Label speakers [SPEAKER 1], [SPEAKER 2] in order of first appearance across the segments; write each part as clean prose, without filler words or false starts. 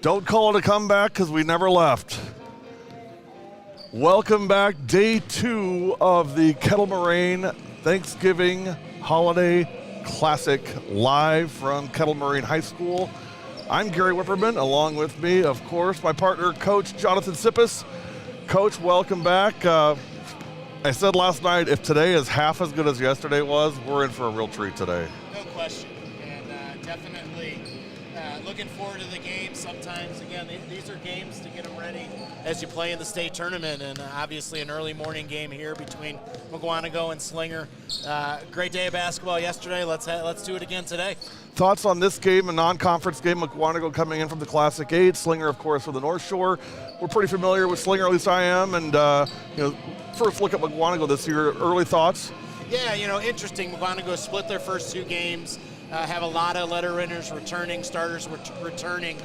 [SPEAKER 1] Don't call it a comeback because we never left. Welcome back, day 2 of the Kettle Moraine Thanksgiving Holiday Classic, live from Kettle Moraine High School. I'm Gary Whipperman, along with me, of course, my partner, Coach Jonathan Sippis. Coach, welcome back. I said last night, if today is half as good as yesterday was, we're in for a real treat today.
[SPEAKER 2] No question, and definitely looking forward to the game. Sometimes, again, these are games to get them ready as you play in the state tournament, and obviously an early morning game here between Mukwonago and Slinger. Great day of basketball yesterday. Let's do it again today.
[SPEAKER 1] Thoughts on this game, a non-conference game? Mukwonago coming in from the Classic 8, Slinger, of course, from the North Shore. We're pretty familiar with Slinger, at least I am, and first look at Mukwonago this year. Early thoughts?
[SPEAKER 2] Yeah, interesting. Mukwonago split their first 2 games. Have a lot of letter winners returning, starters returning.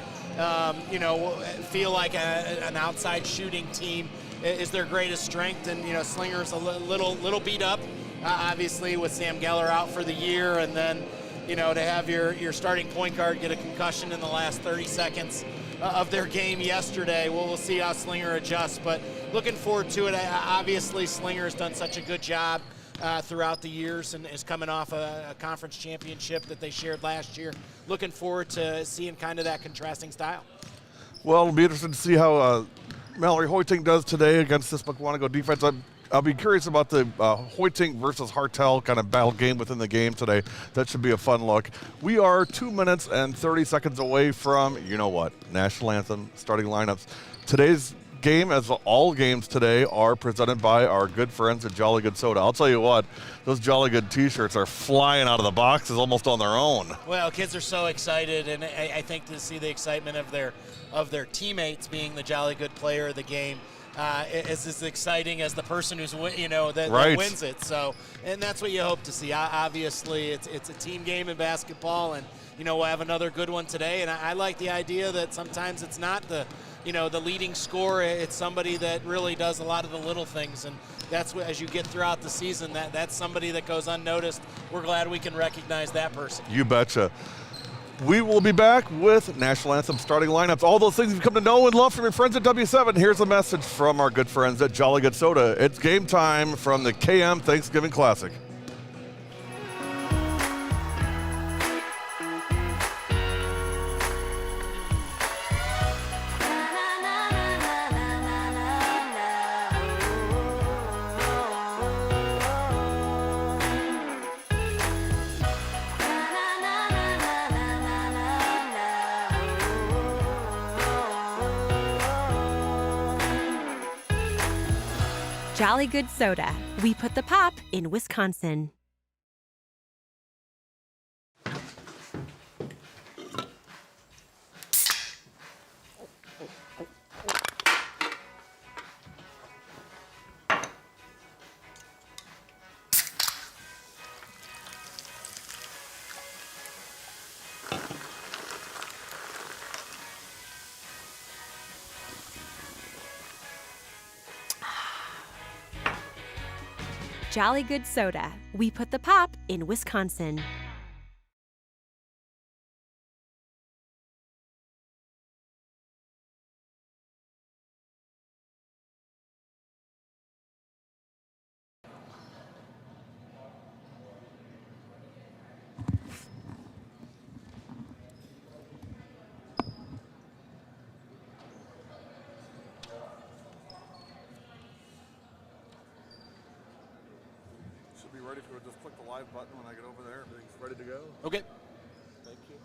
[SPEAKER 2] Feel like an outside shooting team is their greatest strength, and Slinger's a little beat up, obviously with Sam Geller out for the year, and then to have your starting point guard get a concussion in the last 30 seconds of their game yesterday. We'll see how Slinger adjusts, but looking forward to it. Obviously, Slinger has done such a good job throughout the years and is coming off a conference championship that they shared last year. Looking forward to seeing kind of that contrasting style.
[SPEAKER 1] Well, it'll be interesting to see how Mallory Hoiting does today against this Mukwonago defense. I'll be curious about the Hoiting versus Hartel kind of battle game within the game today. That should be a fun look. We are 2 minutes and 30 seconds away from, national anthem, starting lineups. Today's game, as all games today, are presented by our good friends at Jolly Good Soda. I'll tell you what, those Jolly Good t-shirts are flying out of the boxes almost on their own. Well,
[SPEAKER 2] kids are so excited, and I think to see the excitement of their teammates being the Jolly Good player of the game is as exciting as the person who's that wins it. So, and that's what you hope to see. Obviously, it's a team game in basketball, and we'll have another good one today. And I like the idea that sometimes it's not the leading scorer, it's somebody that really does a lot of the little things, and that's what, as you get throughout the season, that's somebody that goes unnoticed. We're glad we can recognize that person.
[SPEAKER 1] You betcha. We will be back with National Anthem starting lineups, all those things you've come to know and love from your friends at W7. Here's a message from our good friends at Jolly Good Soda. It's game time from the KM Thanksgiving Classic.
[SPEAKER 3] Jolly Good Soda. We put the pop in Wisconsin. Jolly Good Soda. We put the pop in Wisconsin.
[SPEAKER 1] Ready for it. Just click the live button when I get over there. Everything's ready to go.
[SPEAKER 2] Okay.
[SPEAKER 1] Thank you.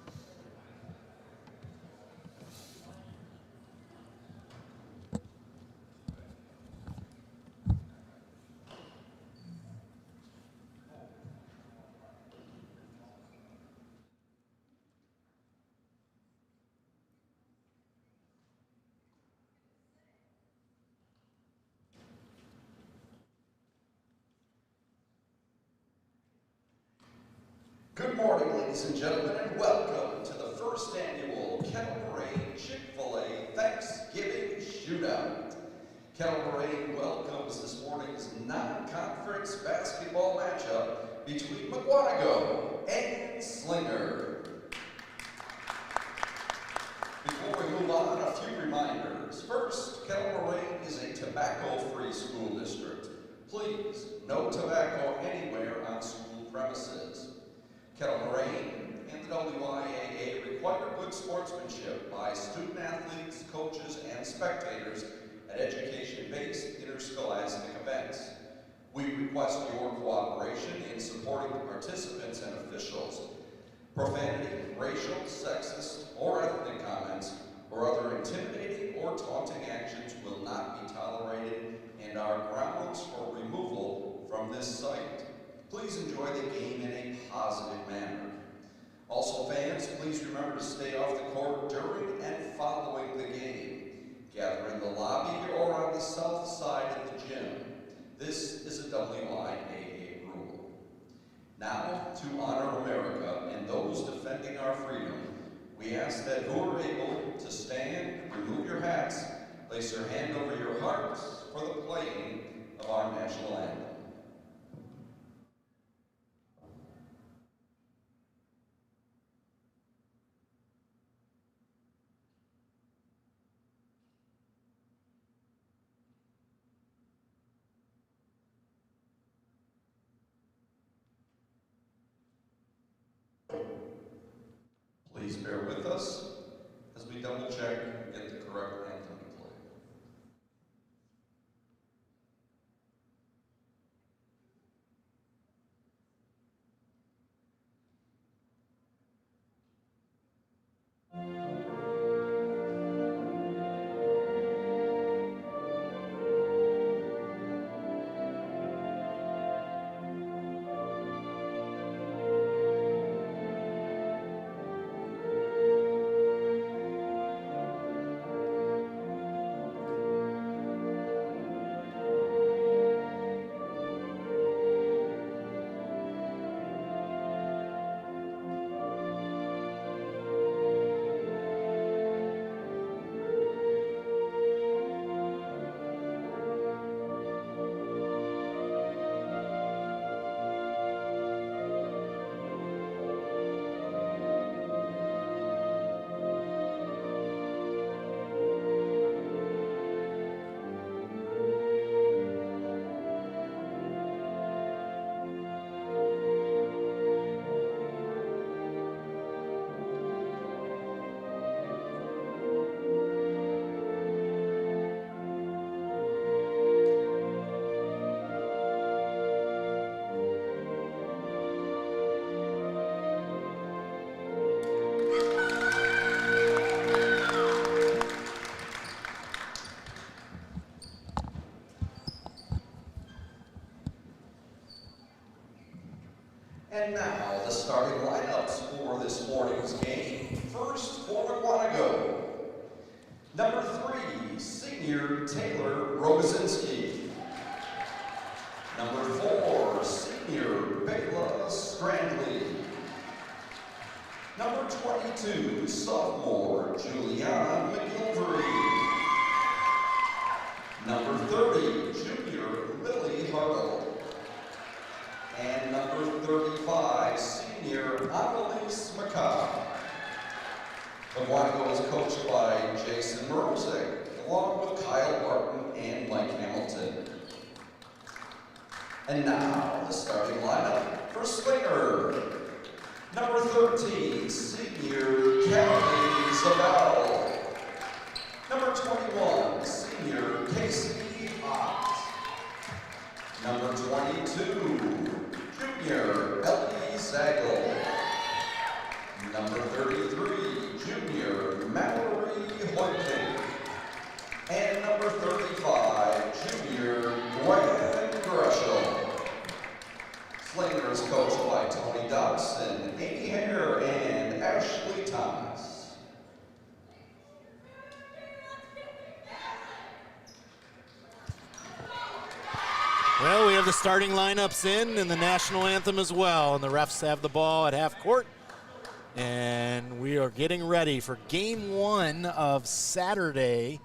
[SPEAKER 4] Good morning, ladies and gentlemen, and welcome to the first annual Kettle Moraine Chick-fil-A Thanksgiving Shootout. Kettle Moraine welcomes this morning's non-conference basketball matchup between Mukwonago and Slinger. Before we move on reminders. First, Kettle Moraine is a tobacco-free school district. Please, no tobacco anywhere on school premises. Kettle Moraine and the WIAA require good sportsmanship by student athletes, coaches, and spectators at education-based interscholastic events. We request your cooperation in supporting the participants and officials. Profanity, racial, sexist, or ethnic comments, or other intimidating or taunting actions will not be tolerated and are grounds for removal from this site. Please enjoy the game in a positive manner. Also, fans, please remember to stay off the court during and following the game. Gather in the lobby or on the south side of the gym. This is a WIAA rule. Now, to honor America and those defending our freedom, we ask that who are able to stand, remove your hats, place your hand over your hearts for the playing of our national anthem. Please bear with us as we double check and get the correct anthem to play. And now, the starting lineups for this morning's game. First, for Mukwonago. Number 3, senior Taylor Rogozinski. Number 4, senior Bela Strandley. Number 22, sophomore Juliana McGilvery. Number 30, junior Lily Hartle. And number 35, senior Annalise McCobb. Mukwonago is coached by Jason Morozek, along with Kyle Barton and Mike Hamilton. And now, the starting lineup for Slinger. Number 13, senior Kelly Zabel. Number 21, senior Casey Ott. Number 22, junior Ellie Zagel. Number 33, junior Mallory Hoyting. And number 35, junior Gwen Gresham. Slinger is coached by Tony Dodson, Amy Hare, and Ashley Thomas.
[SPEAKER 2] Well, we have the starting lineups in and the national anthem as well, and the refs have the ball at half court. And we are getting ready for game 1 of Saturday.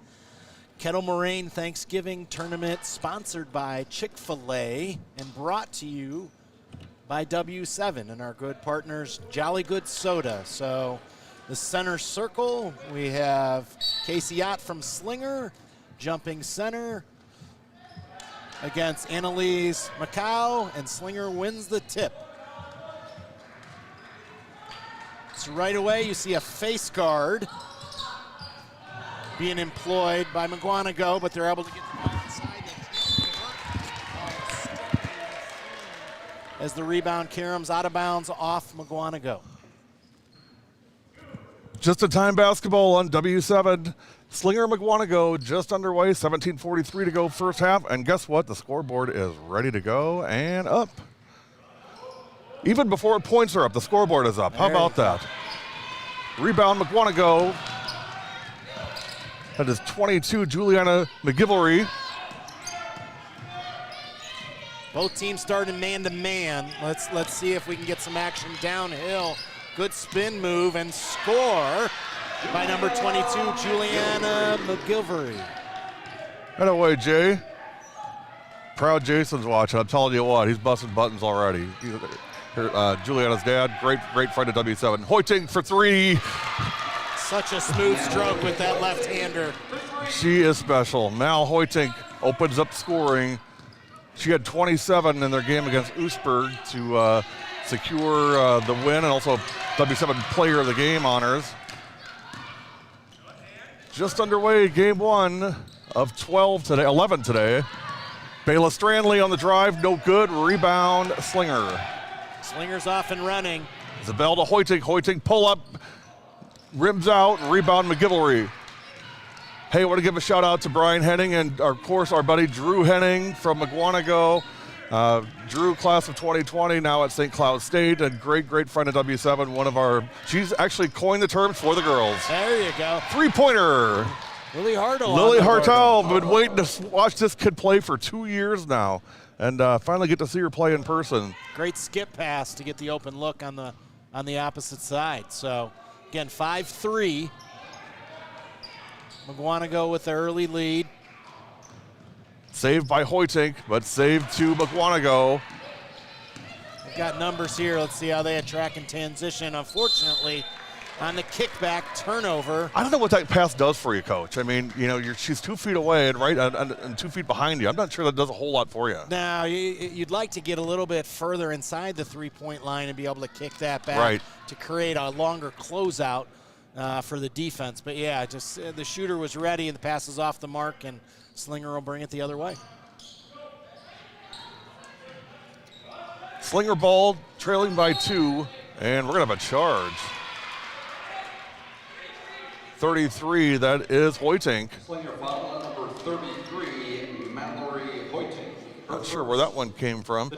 [SPEAKER 2] Kettle Moraine Thanksgiving Tournament, sponsored by Chick-fil-A and brought to you by W7 and our good partners, Jolly Good Soda. So the center circle, we have Casey Ott from Slinger, jumping center against Annalise Macau, and Slinger wins the tip. So right away you see a face guard being employed by Mukwonago, but they're able to get the ball inside as the rebound caroms out of bounds off Mukwonago.
[SPEAKER 1] Just a time basketball on W7. Slinger Mukwonago just underway, 17:43 to go first half, and guess what? The scoreboard is ready to go and up. Even before points are up, the scoreboard is up. How about that? Rebound Mukwonago. That is 22, Juliana McGivelry.
[SPEAKER 2] Both teams starting man-to-man. Let's see if we can get some action downhill. Good spin move and score by number 22, Juliana McGivelry.
[SPEAKER 1] Right away, Jay. Proud Jason's watching. I'm telling you what, he's busting buttons already. Juliana's dad, great friend of W7. Hoiting for three.
[SPEAKER 2] Such a smooth stroke with that left-hander.
[SPEAKER 1] She is special. Mal Hoiting opens up scoring. She had 27 in their game against Oostburg to secure the win, and also W7 Player of the Game honors. Just underway, game one of 11 today. Bayla Strandley on the drive, no good. Rebound, Slinger.
[SPEAKER 2] Slinger's off and running.
[SPEAKER 1] Isabel to Hoiting. Hoiting pull up, rims out, rebound McGivelry. Hey, I want to give a shout out to Brian Henning and, of course, our buddy Drew Henning from Mukwonago. Drew, class of 2020, now at St. Cloud State, and great friend of W7. She's actually coined the terms for the girls.
[SPEAKER 2] There you go.
[SPEAKER 1] Three-pointer.
[SPEAKER 2] Lily Hartle.
[SPEAKER 1] Lily Hartel, been waiting to watch this kid play for 2 years now, and finally get to see her play in person.
[SPEAKER 2] Great skip pass to get the open look on the opposite side. So again, 5-3. Mukwonago with the early lead.
[SPEAKER 1] Saved by Hoiting, but saved to Mukwonago.
[SPEAKER 2] We've got numbers here. Let's see how they attract and transition. Unfortunately, on the kickback turnover.
[SPEAKER 1] I don't know what that pass does for you, Coach. I mean, she's 2 feet away and 2 feet behind you. I'm not sure that does a whole lot for you.
[SPEAKER 2] Now, you'd like to get a little bit further inside the three-point line and be able to kick that back to create a longer closeout for the defense. But yeah, just the shooter was ready and the pass is off the mark, and Slinger will bring it the other way.
[SPEAKER 1] Slinger ball trailing by 2, and we're going to have a charge. 33, that is Hoiting.
[SPEAKER 4] Slinger foul on number 33, Mallory Hoiting.
[SPEAKER 1] Not sure where that one came from.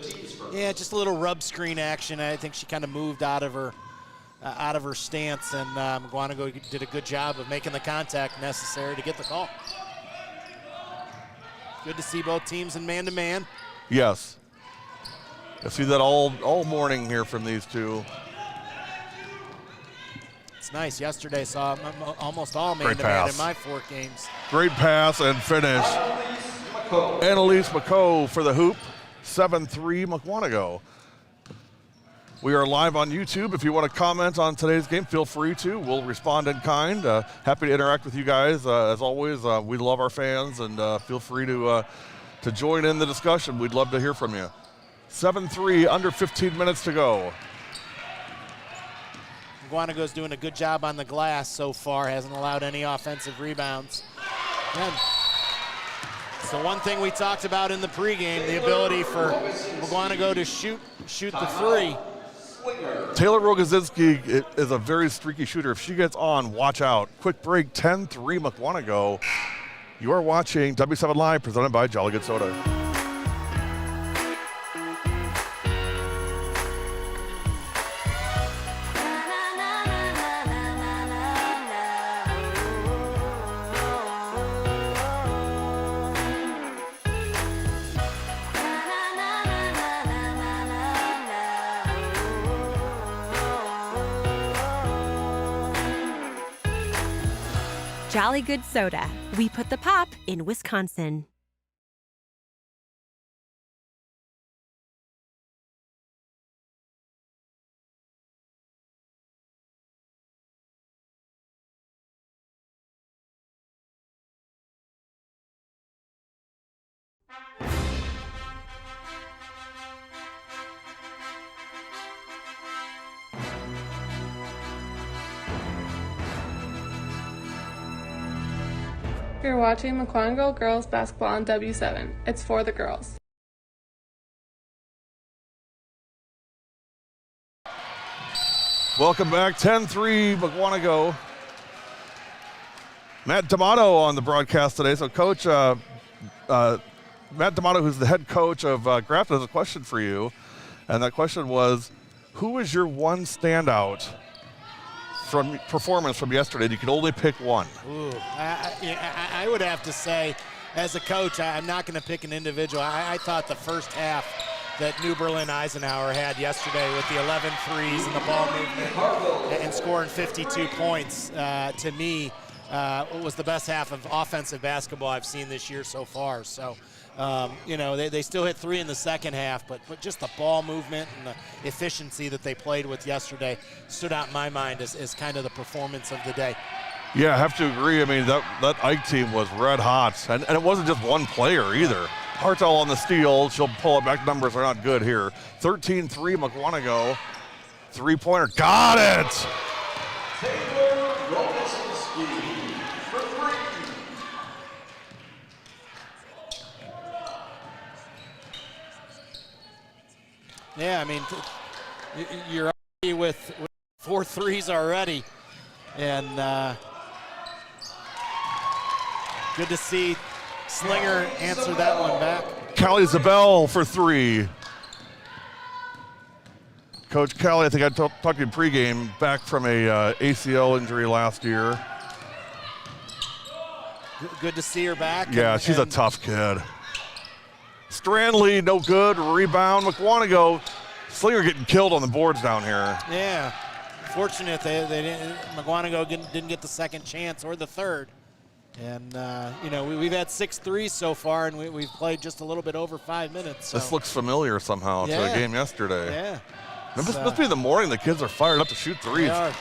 [SPEAKER 2] Yeah, just a little rub screen action. I think she kind of moved out of her stance, and Mukwonago did a good job of making the contact necessary to get the call. Good to see both teams in man-to-man.
[SPEAKER 1] Yes. I see that all morning here from these two.
[SPEAKER 2] It's nice. Yesterday saw almost all man-to-man in my 4 games.
[SPEAKER 1] Great pass and finish. Annalise Macau for the hoop. 7-3 Mukwonago. We are live on YouTube. If you want to comment on today's game, feel free to. We'll respond in kind. Happy to interact with you guys. As always, we love our fans, and feel free to join in the discussion. We'd love to hear from you. 7-3, under 15 minutes to go.
[SPEAKER 2] Mukwonago's doing a good job on the glass so far. Hasn't allowed any offensive rebounds. And so one thing we talked about in the pregame, the ability for Mukwonago to shoot the three.
[SPEAKER 1] Taylor Rogozinski is a very streaky shooter. If she gets on, watch out. Quick break, 10-3 Mukwonago. You are watching W7 Live, presented by Jolly Good Soda.
[SPEAKER 3] Jolly Good Soda. We put the pop in Wisconsin.
[SPEAKER 5] You're watching Mukwonago girls basketball on W7. It's for the girls.
[SPEAKER 1] Welcome back, 10-3 Mukwonago. Matt D'Amato on the broadcast today. So, Coach, Matt D'Amato, who's the head coach of Grafton, has a question for you. And that question was, who is your one standout from performance from yesterday? You could only pick one.
[SPEAKER 2] Ooh, I would have to say, as a coach, I'm not going to pick an individual. I thought the first half that New Berlin Eisenhower had yesterday with the 11 threes and the ball movement and scoring 52 points, to me, was the best half of offensive basketball I've seen this year so far. So, they still hit 3 in the second half, but just the ball movement and the efficiency that they played with yesterday stood out in my mind as kind of the performance of the day.
[SPEAKER 1] Yeah, I have to agree. I mean, that Ike team was red hot. And it wasn't just one player either. Hartel on the steal. She'll pull it back. Numbers are not good here. 13-3 Mukwonago. Three-pointer. Got it!
[SPEAKER 2] Yeah, I mean, you're already with 4 threes already. And good to see Slinger answer that one back.
[SPEAKER 1] Callie Zabel for 3. Coach Callie, I think I talked to you pregame, back from a ACL injury last year.
[SPEAKER 2] Good to see her back.
[SPEAKER 1] Yeah, she's a tough kid. Strandley, no good. Rebound. Mukwonago. Slinger getting killed on the boards down here.
[SPEAKER 2] Yeah. Fortunate they didn't. Mukwonago didn't get the second chance or the third. And, we've had 6 threes so far, and we've played just a little bit over 5 minutes. So.
[SPEAKER 1] This looks familiar somehow to the game yesterday.
[SPEAKER 2] Yeah.
[SPEAKER 1] It must be the morning. The kids are fired up to shoot threes.
[SPEAKER 2] They are.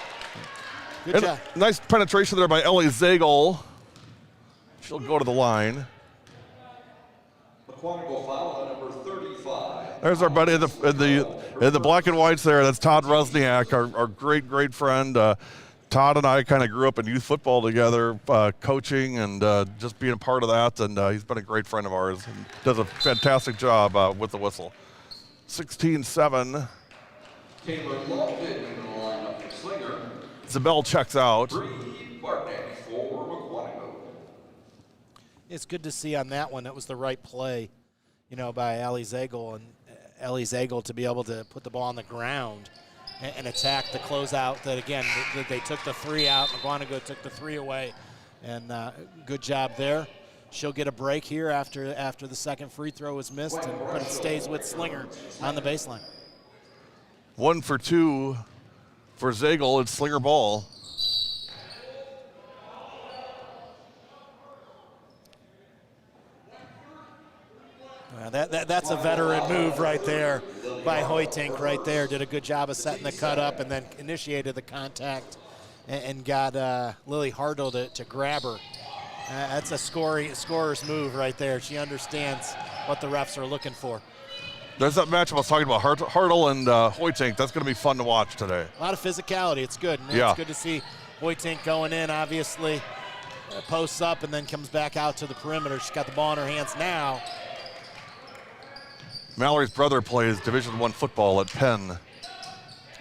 [SPEAKER 2] Good job.
[SPEAKER 1] Nice penetration there by Ellie Zagel. She'll go to the line.
[SPEAKER 4] Mukwonago foul on number 35.
[SPEAKER 1] There's our buddy in the black and whites there. That's Todd Rusniak, our great friend. Todd and I kind of grew up in youth football together, coaching and just being a part of that. And he's been a great friend of ours and does a fantastic job with the whistle. 16-7.
[SPEAKER 4] Taylor Longden in the lineup for Slinger.
[SPEAKER 1] Zabel checks out.
[SPEAKER 4] Bree Bartnick for Mukwonago.
[SPEAKER 2] It's good to see on that one. That was the right play, by Ellie Zagel, and Ellie Zagel to be able to put the ball on the ground and attack the closeout. That again, they took the 3 out. Mukwonago took the 3 away, and good job there. She'll get a break here after the second free throw was missed, but it stays with Slinger on the baseline.
[SPEAKER 1] 1 for 2 for Zagel. It's Slinger ball.
[SPEAKER 2] That's a veteran move right there by Hoytink right there. Did a good job of setting the cut up and then initiated the contact and got Lily Hartle to grab her. That's a scorer's move right there. She understands what the refs are looking for.
[SPEAKER 1] There's that matchup I was talking about, Hartle and Hoytink. That's going to be fun to watch today.
[SPEAKER 2] A lot of physicality. It's good. And
[SPEAKER 1] yeah.
[SPEAKER 2] It's good to see Hoytink going in, obviously, posts up and then comes back out to the perimeter. She's got the ball in her hands now.
[SPEAKER 1] Mallory's brother plays Division I football at Penn.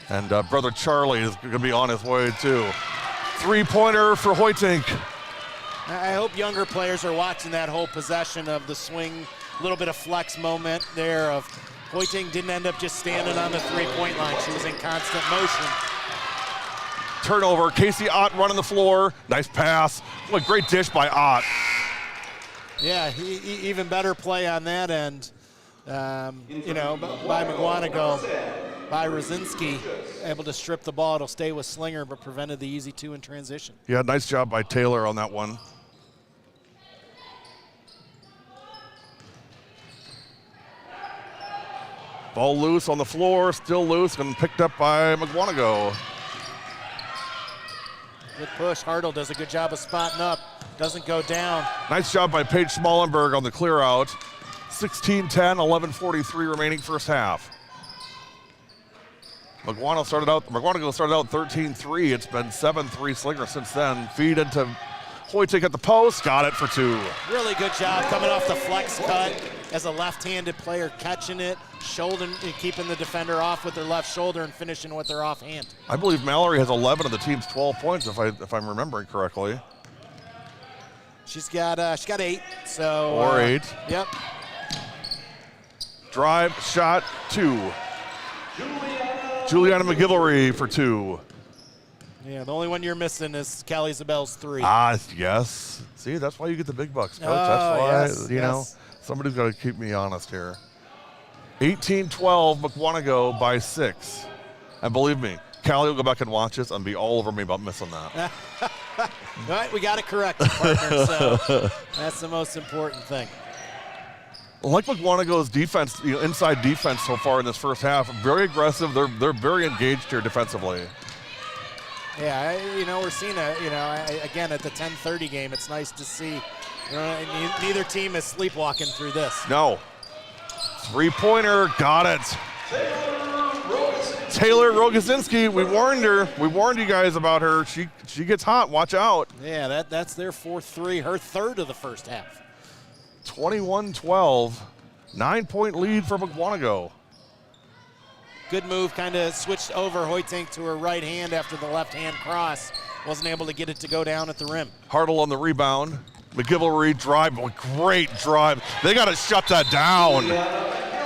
[SPEAKER 1] And brother Charlie is going to be on his way, too. Three-pointer for Hoytink.
[SPEAKER 2] I hope younger players are watching that whole possession of the swing, a little bit of flex moment there of Hoytink didn't end up just standing on the three-point line. She was in constant motion.
[SPEAKER 1] Turnover. Casey Ott running the floor. Nice pass. What a great dish by Ott.
[SPEAKER 2] Yeah, even better play on that end. By Mukwonago, by Rosinski, able to strip the ball. It'll stay with Slinger, but prevented the easy 2 in transition.
[SPEAKER 1] Yeah, nice job by Taylor on that one. Ball loose on the floor, still loose, and picked up by Mukwonago.
[SPEAKER 2] Good push. Hartle does a good job of spotting up. Doesn't go down.
[SPEAKER 1] Nice job by Paige Schmallenberg on the clear out. 16-10, 11:43 remaining first half. Mukwonago started out 13-3. It's been 7-3 Slinger since then. Feed into Hoytink at the post, got it for 2.
[SPEAKER 2] Really good job coming off the flex cut as a left-handed player, catching it, shoulder, keeping the defender off with their left shoulder and finishing with their offhand.
[SPEAKER 1] I believe Mallory has 11 of the team's 12 points, if I'm remembering correctly.
[SPEAKER 2] She's got 8. So
[SPEAKER 1] Or 8.
[SPEAKER 2] Yep.
[SPEAKER 1] Drive, shot, 2. Juliana McGillivray for 2.
[SPEAKER 2] Yeah, the only one you're missing is Callie Zabel's 3.
[SPEAKER 1] Yes. See, that's why you get the big bucks, Coach.
[SPEAKER 2] Oh,
[SPEAKER 1] That's why,
[SPEAKER 2] yes,
[SPEAKER 1] you know, somebody's got to keep me honest here. 18-12, Mukwonago by 6. And believe me, Callie will go back and watch this and be all over me about missing that.
[SPEAKER 2] All right, we got it correct, partner, so that's the most important thing.
[SPEAKER 1] Like Mukwonago's defense, inside defense so far in this first half, very aggressive. They're very engaged here defensively.
[SPEAKER 2] Yeah, we're seeing again at the 10:30 game. It's nice to see. Neither team is sleepwalking through this.
[SPEAKER 1] No. 3-pointer, got it. Taylor Rogozinski, we warned her. We warned you guys about her. She gets hot. Watch out.
[SPEAKER 2] Yeah, that's their 4-3, her third of the first half.
[SPEAKER 1] 21-12, 9-point lead for Mukwonago.
[SPEAKER 2] Good move, kind of switched over Hoytink to her right hand after the left hand cross. Wasn't able to get it to go down at the rim.
[SPEAKER 1] Hartle on the rebound. McGillivray drive, great drive. They got to shut that down.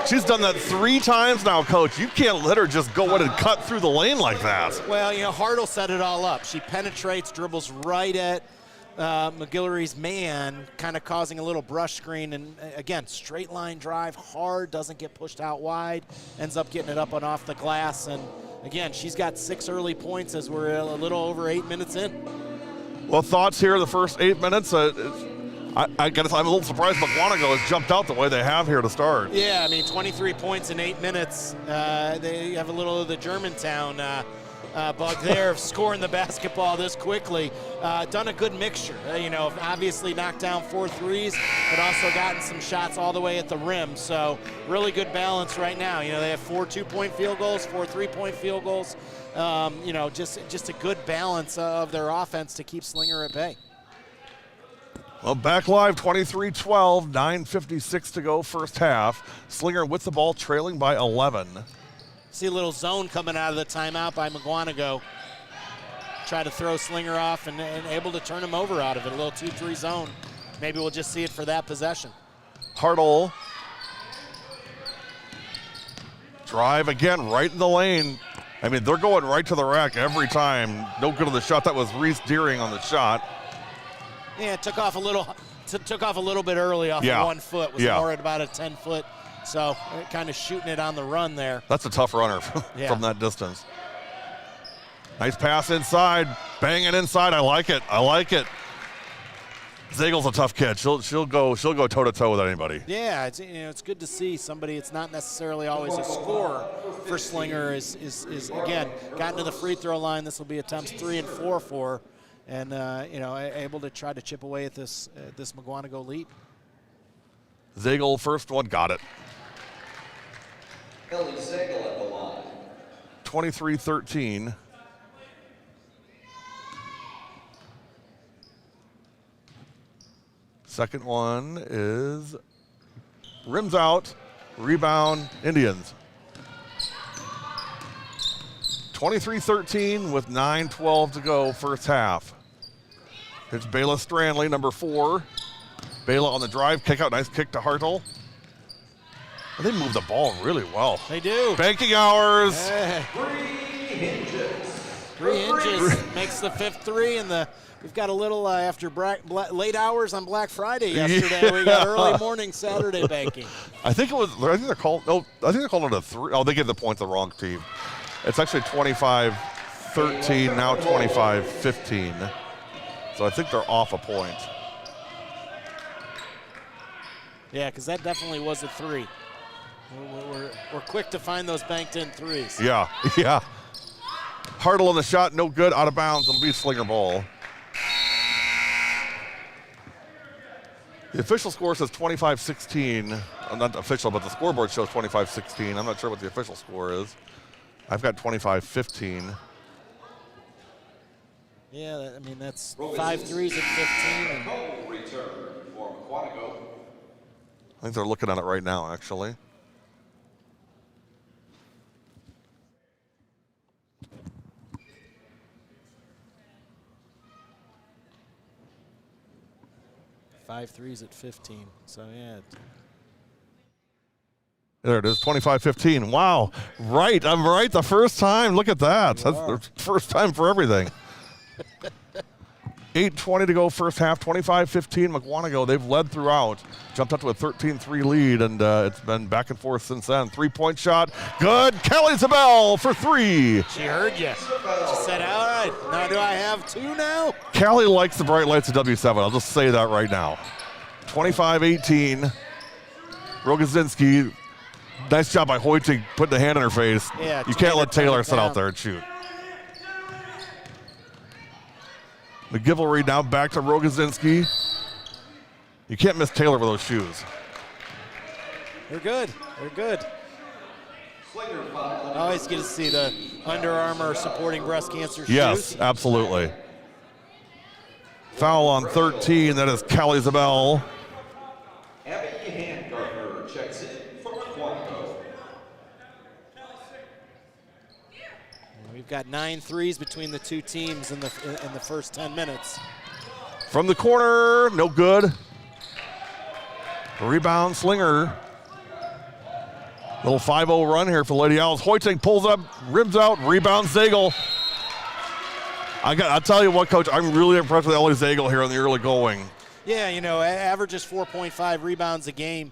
[SPEAKER 1] She's done that 3 times now, Coach. You can't let her just go in and cut through the lane like that.
[SPEAKER 2] Well, Hartle set it all up. She penetrates, dribbles right at McGillivray's man, kind of causing a little brush screen. And again, straight line drive, hard, doesn't get pushed out wide, ends up getting it up and off the glass. And again, she's got 6 early points as we're a little over 8 minutes in.
[SPEAKER 1] Well, thoughts here the first 8 minutes? I guess I'm a little surprised Mukwonago has jumped out the way they have here to start.
[SPEAKER 2] Yeah, 23 points in 8 minutes. They have a little of the Germantown bug there of scoring the basketball this quickly. Done a good mixture. Obviously knocked down 4 threes, but also gotten some shots all the way at the rim. So really good balance right now. They have 4 2-point field goals, 4 3-point field goals. Just a good balance of their offense to keep Slinger at bay.
[SPEAKER 1] Well, back live, 23-12, 9:56 to go, first half. Slinger with the ball, trailing by 11.
[SPEAKER 2] See a little zone coming out of the timeout by Mukwonago. Try to throw Slinger off and able to turn him over out of it. A little 2-3 zone. Maybe we'll just see it for that possession.
[SPEAKER 1] Hartle. Drive again, right in the lane. They're going right to the rack every time. No good on the shot. That was Reese Deering on the shot.
[SPEAKER 2] Yeah, it took off a little bit early off of 1 foot. Was more at about a 10-foot. So kind of shooting it on the run there.
[SPEAKER 1] That's a tough runner from that distance. Nice pass inside, banging inside. I like it. Zagel's a tough kid. She'll go toe to toe with anybody.
[SPEAKER 2] Yeah, it's good to see somebody. It's not necessarily always a scorer for Slinger. Is again gotten to the free throw line. This will be attempts 3 and 4 for her. And able to try to chip away at this Mukwonago lead.
[SPEAKER 1] Zagel, first one, got it.
[SPEAKER 4] Ellie Zagel at the line.
[SPEAKER 1] 23-13. Second one is rims out, rebound, Indians. 23-13 with 9:12 to go, first half. It's Bayla Stranley, number 4. Bayla on the drive, kick out, nice kick to Hartle. They move the ball really well.
[SPEAKER 2] They do.
[SPEAKER 1] Banking hours.
[SPEAKER 2] Hey. 3 inches makes the 5th 3, and we've got a little after late hours on Black Friday yesterday. Yeah. We got early morning Saturday banking.
[SPEAKER 1] I think they're calling it a 3. Oh, they gave the point to the wrong team. It's actually 25-13, now 25-15. So I think they're off a point.
[SPEAKER 2] Yeah, because that definitely was a 3. We're quick to find those banked-in 3s.
[SPEAKER 1] Yeah. Hartle on the shot, no good, out of bounds. It'll be Slinger ball. The official score says 25-16. Not official, but the scoreboard shows 25-16. I'm not sure what the official score is. I've got 25-15.
[SPEAKER 2] Yeah, I mean, that's 5 threes at 15. And
[SPEAKER 4] No return for Mukwonago.
[SPEAKER 1] I think they're looking at it right now, actually.
[SPEAKER 2] Five threes at 15. So, yeah.
[SPEAKER 1] There it is, 25-15. Wow, right, I'm right the first time. Look at that. That's the first time for everything. 8:20 to go first half, 25-15 Mukwonago. They've led throughout. Jumped up to a 13-3 lead, and it's been back and forth since then. Three-point shot, good. Kelly Zabel for three.
[SPEAKER 2] She heard you. She said, all right, now do I have 2 now?
[SPEAKER 1] Callie likes the bright lights of W7. I'll just say that right now. 25-18. Rogozinski. Nice job by Hoyting putting the hand in her face.
[SPEAKER 2] Yeah,
[SPEAKER 1] you can't let Taylor sit
[SPEAKER 2] down.
[SPEAKER 1] out there and shoot. McGivelry now back to Rogozinski. You can't miss Taylor with those shoes.
[SPEAKER 2] They're good. They're good. I always get to see the Under Armour supporting breast cancer shoes.
[SPEAKER 1] Yes, absolutely. Foul on 13. That is Callie Zabel.
[SPEAKER 4] Abby Handgartner checks in for Mukwonago.
[SPEAKER 2] We've got 9 threes between the two teams in the first 10 minutes.
[SPEAKER 1] From the corner, no good. Rebound, Slinger. Little 5-0 run here for Lady Owls. Hoyting pulls up, rims out, rebound, Zagel. I'll tell you what, Coach, I'm really impressed with Ellie Zagel here in the early going.
[SPEAKER 2] Yeah, you know, averages 4.5 rebounds a game.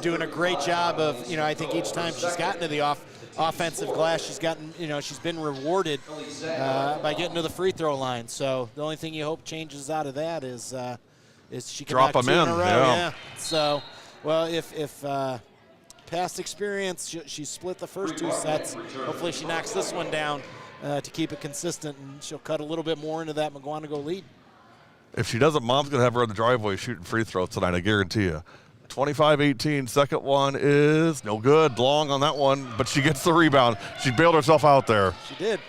[SPEAKER 2] Doing a great job of, you know, I think each time she's gotten to the offensive glass, she's gotten, you know, she's been rewarded by getting to the free throw line. So the only thing you hope changes out of that is she can
[SPEAKER 1] drop
[SPEAKER 2] knock
[SPEAKER 1] them
[SPEAKER 2] 2
[SPEAKER 1] in.
[SPEAKER 2] a row.
[SPEAKER 1] Yeah.
[SPEAKER 2] So, well, if past experience, she split the first 2 sets. Hopefully she knocks this one down to keep it consistent, and she'll cut a little bit more into that Mukwonago lead.
[SPEAKER 1] If she doesn't, Mom's going to have her in the driveway shooting free throws tonight, I guarantee you. 25-18, second one is no good. Long on that one, but she gets the rebound. She bailed herself out there.
[SPEAKER 2] She did.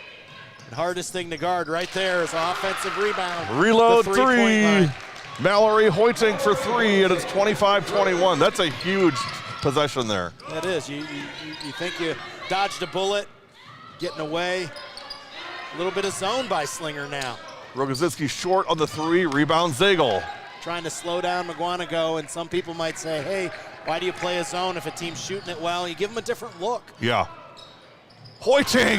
[SPEAKER 2] The hardest thing to guard right there is an offensive rebound.
[SPEAKER 1] Reload
[SPEAKER 2] The
[SPEAKER 1] 3.
[SPEAKER 2] line.
[SPEAKER 1] Mallory Hoyting for 3, and it's 25-21. That's a huge possession there.
[SPEAKER 2] That is. You think you dodged a bullet, getting away. A little bit of zone by Slinger now.
[SPEAKER 1] Rogozinski short on the 3, rebound Zagel.
[SPEAKER 2] Trying to slow down Mukwonago, and some people might say, hey, why do you play a zone if a team's shooting it well? You give them a different look.
[SPEAKER 1] Yeah. Hoyting,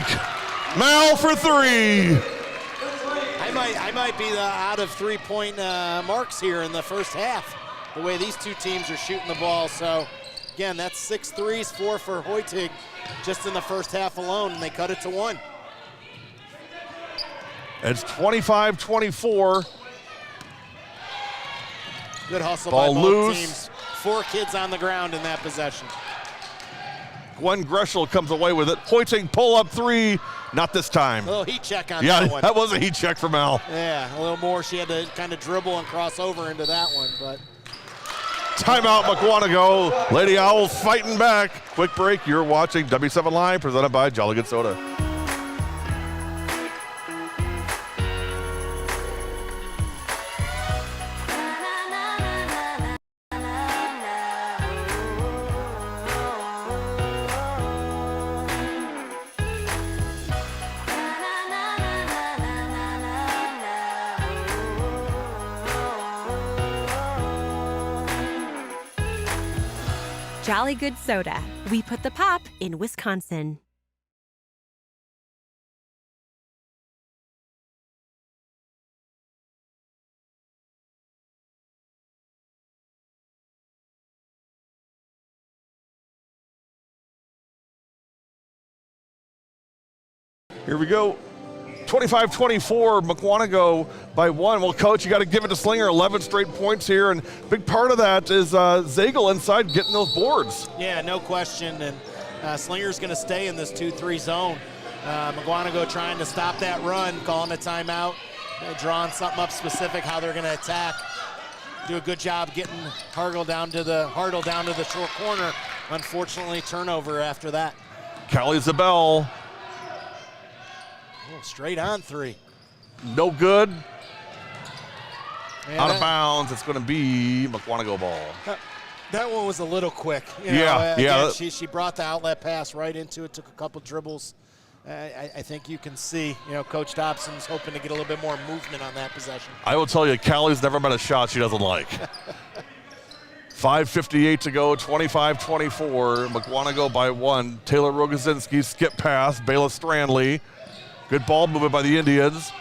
[SPEAKER 1] Mal for 3.
[SPEAKER 2] I might be the out of 3-point marks here in the first half, the way these two teams are shooting the ball. So, again, that's 6 threes, 4 for Hoyting just in the first half alone, and they cut it to 1.
[SPEAKER 1] It's 25-24.
[SPEAKER 2] Good hustle
[SPEAKER 1] Ball
[SPEAKER 2] by both
[SPEAKER 1] loose.
[SPEAKER 2] teams. 4 kids on the ground in that possession.
[SPEAKER 1] Gwen Greschel comes away with it. Hoyting pull-up 3, not this time.
[SPEAKER 2] A little heat check on
[SPEAKER 1] Yeah,
[SPEAKER 2] that one.
[SPEAKER 1] that was a heat check from Al.
[SPEAKER 2] Yeah, a little more. She had to kind of dribble and cross over into that one, but
[SPEAKER 1] Timeout, Mukwonago. Lady Owls fighting back. Quick break. You're watching W7 Live, presented by Jolly Good Soda.
[SPEAKER 3] Jolly Good Soda. We put the pop in Wisconsin.
[SPEAKER 1] Here we go. 25-24, Mukwonago by 1. Well, Coach, you got to give it to Slinger. 11 straight points here, and big part of that is Zagel inside getting those boards.
[SPEAKER 2] yeah, no question. And Slinger's going to stay in this 2-3 zone. Mukwonago trying to stop that run, calling a timeout, drawing something up specific, how they're going to attack. Do a good job getting Hartle down to the short corner. Unfortunately, turnover after that.
[SPEAKER 1] Callie Zabel.
[SPEAKER 2] Oh, straight on 3.
[SPEAKER 1] no good.
[SPEAKER 2] Yeah,
[SPEAKER 1] Out of bounds. It's going to be Mukwonago ball.
[SPEAKER 2] That one was a little quick.
[SPEAKER 1] Yeah.
[SPEAKER 2] Again, she brought the outlet pass right into it, took a couple dribbles. I think you can see, Coach Dobson's hoping to get a little bit more movement on that possession.
[SPEAKER 1] I will tell you, Callie's never met a shot she doesn't like. 5:58 to go, 25-24. Mukwonago by 1. Taylor Rogozinski, skip pass. Bayla Strandley. Good ball movement by the Indians.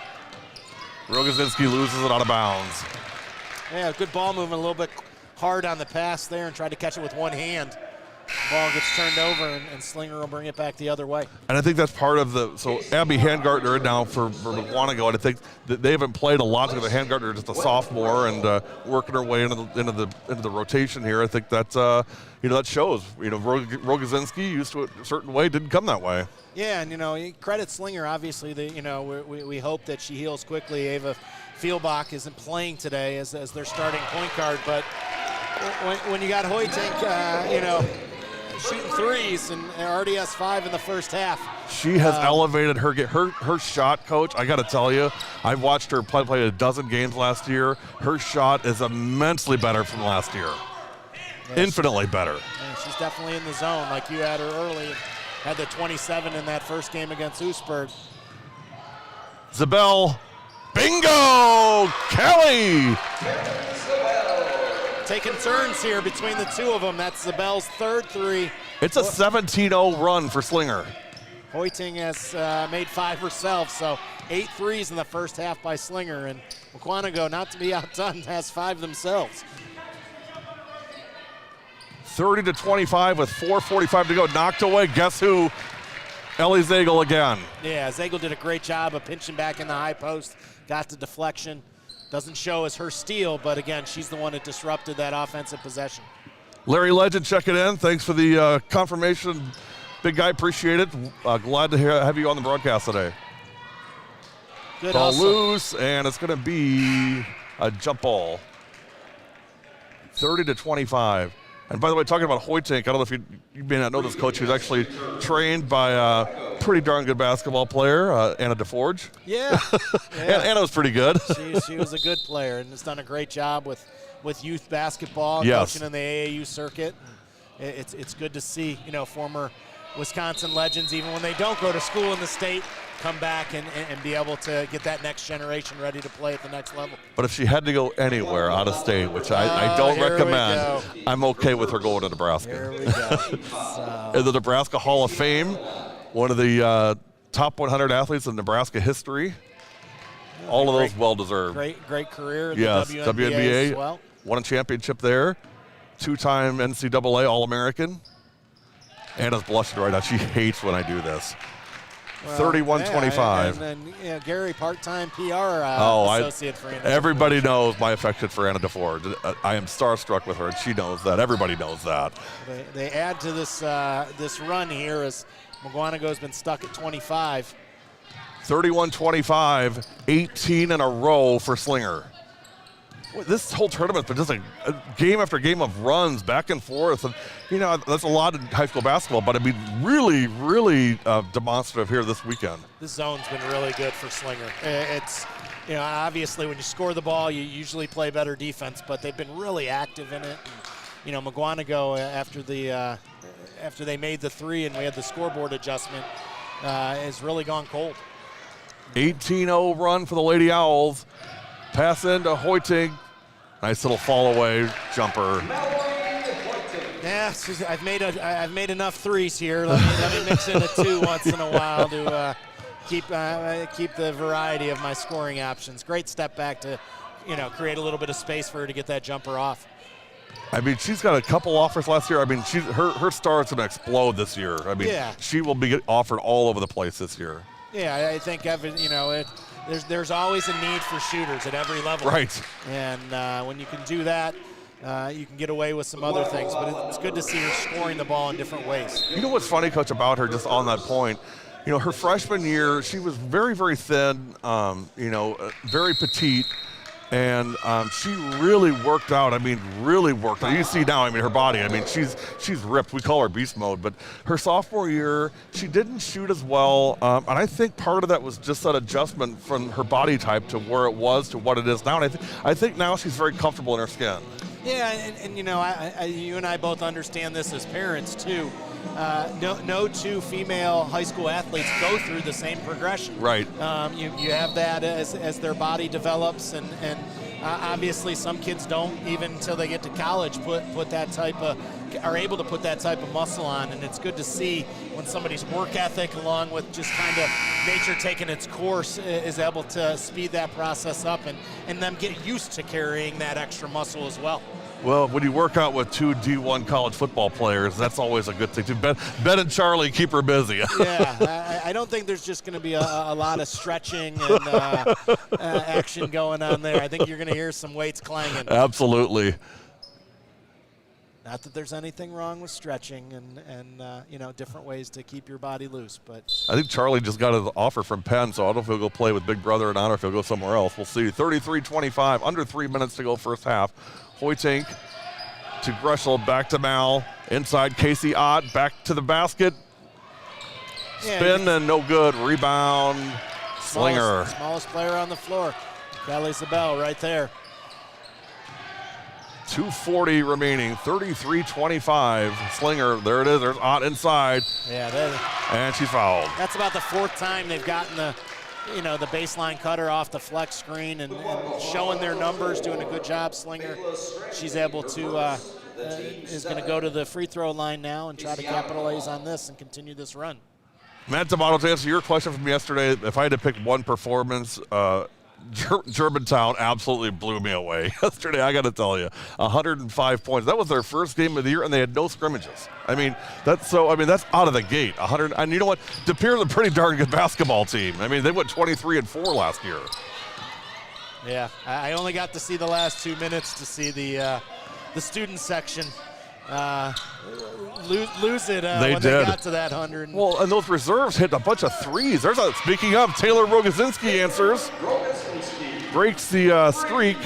[SPEAKER 1] Rogozinski loses it out of bounds.
[SPEAKER 2] Yeah, good ball movement, a little bit hard on the pass there and tried to catch it with one hand. Ball gets turned over, and Slinger will bring it back the other way.
[SPEAKER 1] And I think that's part of so Abby Handgartner now for Mukwonago, and I think that they haven't played a lot together. Handgartner just a sophomore and working her way into the rotation here. I think that's that shows. Rogozinski used to it a certain way, didn't come that way.
[SPEAKER 2] Yeah, and you credit Slinger. Obviously, we hope that she heals quickly. Ava Fieldbach isn't playing today as their starting point guard, but when you got Hoytink, shooting threes and already has 5 in the first half.
[SPEAKER 1] She has elevated her shot, Coach. I got to tell you, I've watched her play a dozen games last year. Her shot is immensely better from last year. Yeah, infinitely better.
[SPEAKER 2] Yeah, she's definitely in the zone, like you had her early. Had the 27 in that first game against Oostburg.
[SPEAKER 1] Zabel, bingo! Kelly!
[SPEAKER 2] Taking turns here between the two of them. That's Zabel's third three.
[SPEAKER 1] It's a 17-0 run for Slinger.
[SPEAKER 2] Hoyting has made 5 herself, so 8 threes in the first half by Slinger. And Mukwonago, not to be outdone, has 5 themselves.
[SPEAKER 1] 30-25 with 4:45 to go. Knocked away. Guess who? Ellie Zagel again.
[SPEAKER 2] Yeah, Zagel did a great job of pinching back in the high post. Got the deflection. Doesn't show as her steal, but again, she's the one that disrupted that offensive possession.
[SPEAKER 1] Larry Legend checking in. Thanks for the confirmation. Big guy, appreciate it. Glad to have you on the broadcast today.
[SPEAKER 2] Good
[SPEAKER 1] ball
[SPEAKER 2] hustle.
[SPEAKER 1] Loose, and it's going to be a jump ball. 30-25. And by the way, talking about Hoytink, I don't know if you may not know this coach. He's actually trained by a pretty darn good basketball player, Anna DeForge.
[SPEAKER 2] Yeah.
[SPEAKER 1] Anna was pretty good.
[SPEAKER 2] She was a good player and has done a great job with youth basketball,
[SPEAKER 1] yes.
[SPEAKER 2] coaching in the AAU circuit. It's good to see, former Wisconsin legends, even when they don't go to school in the state, come back and be able to get that next generation ready to play at the next level.
[SPEAKER 1] But if she had to go anywhere out of state, which I don't recommend, I'm okay with her going to Nebraska.
[SPEAKER 2] Here we go.
[SPEAKER 1] In the Nebraska Hall of Fame, one of the top 100 athletes in Nebraska history. All of those well-deserved.
[SPEAKER 2] Great career in
[SPEAKER 1] yes,
[SPEAKER 2] the WNBA as well.
[SPEAKER 1] Won a championship there. 2-time NCAA All-American. Anna's blushing right now. She hates when I do this. 31-25.
[SPEAKER 2] And then Gary, part-time PR associate for Anna.
[SPEAKER 1] Everybody knows my affection for Anna DeForge. I am starstruck with her, and she knows that. Everybody knows that.
[SPEAKER 2] They add to this run here as Mukwonago's been stuck at 25.
[SPEAKER 1] 31-25, 18 in a row for Slinger. This whole tournament's been just a game after game of runs back and forth. And, that's a lot in high school basketball, but I mean, really, really demonstrative here this weekend.
[SPEAKER 2] This zone's been really good for Slinger. It's, obviously when you score the ball, you usually play better defense, but they've been really active in it. And, Mukwonago, after they made the 3 and we had the scoreboard adjustment, has really gone cold. 18-0
[SPEAKER 1] run for the Lady Owls. Pass into Hoytink. Nice little fall away jumper.
[SPEAKER 2] Yeah, I've made enough threes here. Let me mix in a 2 once in a while to keep the variety of my scoring options. Great step back to create a little bit of space for her to get that jumper off.
[SPEAKER 1] I mean, she's got a couple offers last year. I mean, her star is going to explode this year. I mean, she will be offered all over the place this year.
[SPEAKER 2] Yeah, I think there's always a need for shooters at every level.
[SPEAKER 1] Right.
[SPEAKER 2] And when you can do that, you can get away with some other things. But it's good to see her scoring the ball in different ways.
[SPEAKER 1] You know what's funny, Coach, about her, just on that point? Her freshman year, she was very, very thin, very petite. And she really worked out. I mean, really worked out. You see now, I mean, her body. I mean, she's ripped. We call her beast mode. But her sophomore year, she didn't shoot as well. And I think part of that was just that adjustment from her body type to where it was to what it is now. And I think now she's very comfortable in her skin.
[SPEAKER 2] Yeah, and you know, you and I both understand this as parents too. No two female high school athletes go through the same progression.
[SPEAKER 1] Right.
[SPEAKER 2] You have that as their body develops, and obviously some kids don't even until they get to college are able to put that type of muscle on, and it's good to see when somebody's work ethic along with just kind of nature taking its course is able to speed that process up and them get used to carrying that extra muscle as well.
[SPEAKER 1] Well, when you work out with 2 D1 college football players, that's always a good thing too. Ben and Charlie keep her busy.
[SPEAKER 2] Yeah, I don't think there's just going to be a lot of stretching and action going on there. I think you're going to hear some weights clanging.
[SPEAKER 1] Absolutely.
[SPEAKER 2] Not that there's anything wrong with stretching and you know, different ways to keep your body loose, but
[SPEAKER 1] I think Charlie just got an offer from Penn, so I don't know if he'll go play with Big Brother or not, or if he'll go somewhere else. We'll see. 33-25, under 3 minutes to go first half. Hoytink to Greshel, back to Mal, inside Casey Ott, back to the basket. Spin and no good. Rebound, Slinger.
[SPEAKER 2] Smallest player on the floor. Kelly Zabel right there.
[SPEAKER 1] 2:40 remaining, 33-25. Slinger, there it is. There's Ott inside.
[SPEAKER 2] Yeah,
[SPEAKER 1] and she's fouled.
[SPEAKER 2] That's about the 4th time they've gotten the baseline cutter off the flex screen and showing their numbers, doing a good job. Slinger, she's able to, is going to go to the free throw line now and try to capitalize on this and continue this run.
[SPEAKER 1] Matt D'Amato, to answer your question from yesterday, if I had to pick one performance, Germantown absolutely blew me away yesterday. I got to tell you, 105 points. That was their first game of the year, and they had no scrimmages. I mean, that's out of the gate. 100, and you know what? De Pere's a pretty darn good basketball team. I mean, they went 23-4 last year.
[SPEAKER 2] Yeah, I only got to see the last 2 minutes to see the student section lose it when they got to that 100.
[SPEAKER 1] Well, and those reserves hit a bunch of threes. Speaking of, Taylor Rogozinski answers. Breaks the streak.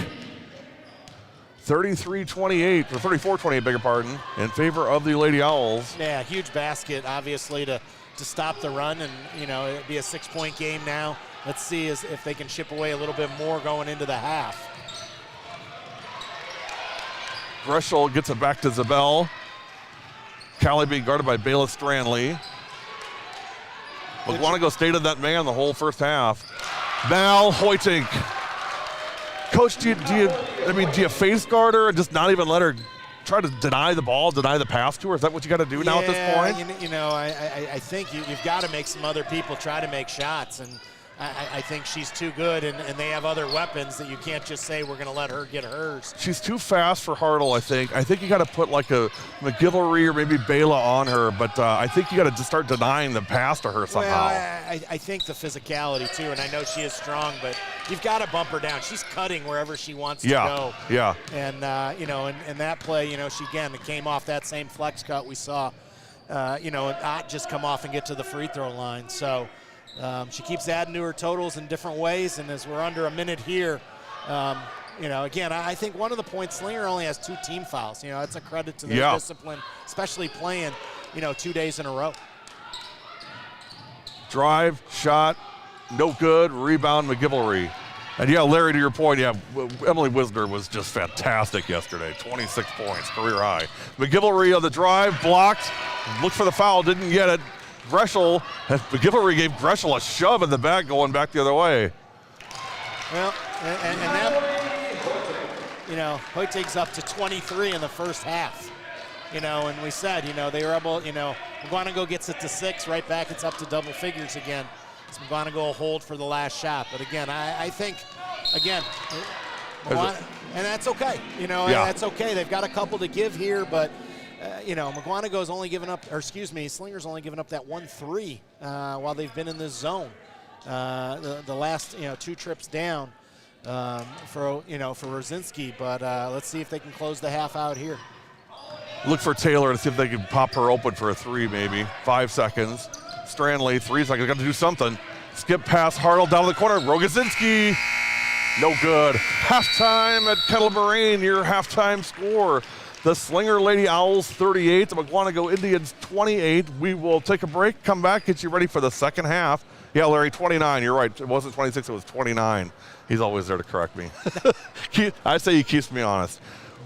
[SPEAKER 1] 33-28, or 34-28, beg your pardon, in favor of the Lady Owls.
[SPEAKER 2] Yeah, huge basket, obviously, to stop the run, and, you know, it'd be a 6-point game now. Let's see if they can chip away a little bit more going into the half.
[SPEAKER 1] Greshel gets it back to Zabel. Callie being guarded by Bayla Stranley. Mukwonago stayed in that man the whole first half. Mal Hoytink. Coach, do you face guard her and just not even let her try to deny the ball, deny the pass to her? Is that what you got to do now at this point?
[SPEAKER 2] You know, I think you've got to make some other people try to make shots, and I think she's too good, and they have other weapons that you can't just say we're going to let her get hers.
[SPEAKER 1] She's too fast for Hartle, I think. I think you got to put like a McGillivray or maybe Bayla on her, but I think you got to just start denying the pass to her somehow.
[SPEAKER 2] Well, I think the physicality too, and I know she is strong, but you've got to bump her down. She's cutting wherever she wants to go.
[SPEAKER 1] Yeah.
[SPEAKER 2] And you know, and that play, you know, it came off that same flex cut we saw. You know, and Ott just come off and get to the free throw line. So. She keeps adding to her totals in different ways, and as we're under a minute here, you know, again, I think one of the points, Slinger only has 2 team fouls. You know, that's a credit to their discipline, especially playing, you know, 2 days in a row.
[SPEAKER 1] Drive, shot, no good, rebound, McGillivray. And yeah, Larry, to your point, Emily Wisner was just fantastic yesterday. 26 points, career high. McGillivray on the drive, blocked, looked for the foul, didn't get it. McGillivray gave Greshel a shove in the back going back the other way.
[SPEAKER 2] Well, and that, you know, Hoytink's up to 23 in the first half. You know, and we said, you know, they were able, you know, Mukwonago gets it to 6, right back, it's up to double figures again. So Mukwonago will hold for the last shot. But again, I think, again, and that's okay. You know, that's okay. They've got a couple to give here, but you know, Mukwonago's only given up, or excuse me, Slinger's only given up that 1-3 while they've been in this zone. The last, you know, 2 trips down for Rosinski, but let's see if they can close the half out here.
[SPEAKER 1] Look for Taylor to see if they can pop her open for a 3 maybe. 5 seconds. Stranley, 3 seconds, got to do something. Skip past Hartle down the corner. Rogozinski No good. Halftime at Kettle, Moraine, your halftime score. The Slinger Lady Owls 38, the Mukwonago Indians 28. We will take a break, come back, get you ready for the second half. Yeah, Larry, 29, you're right. It wasn't 26, it was 29. He's always there to correct me. I say he keeps me honest.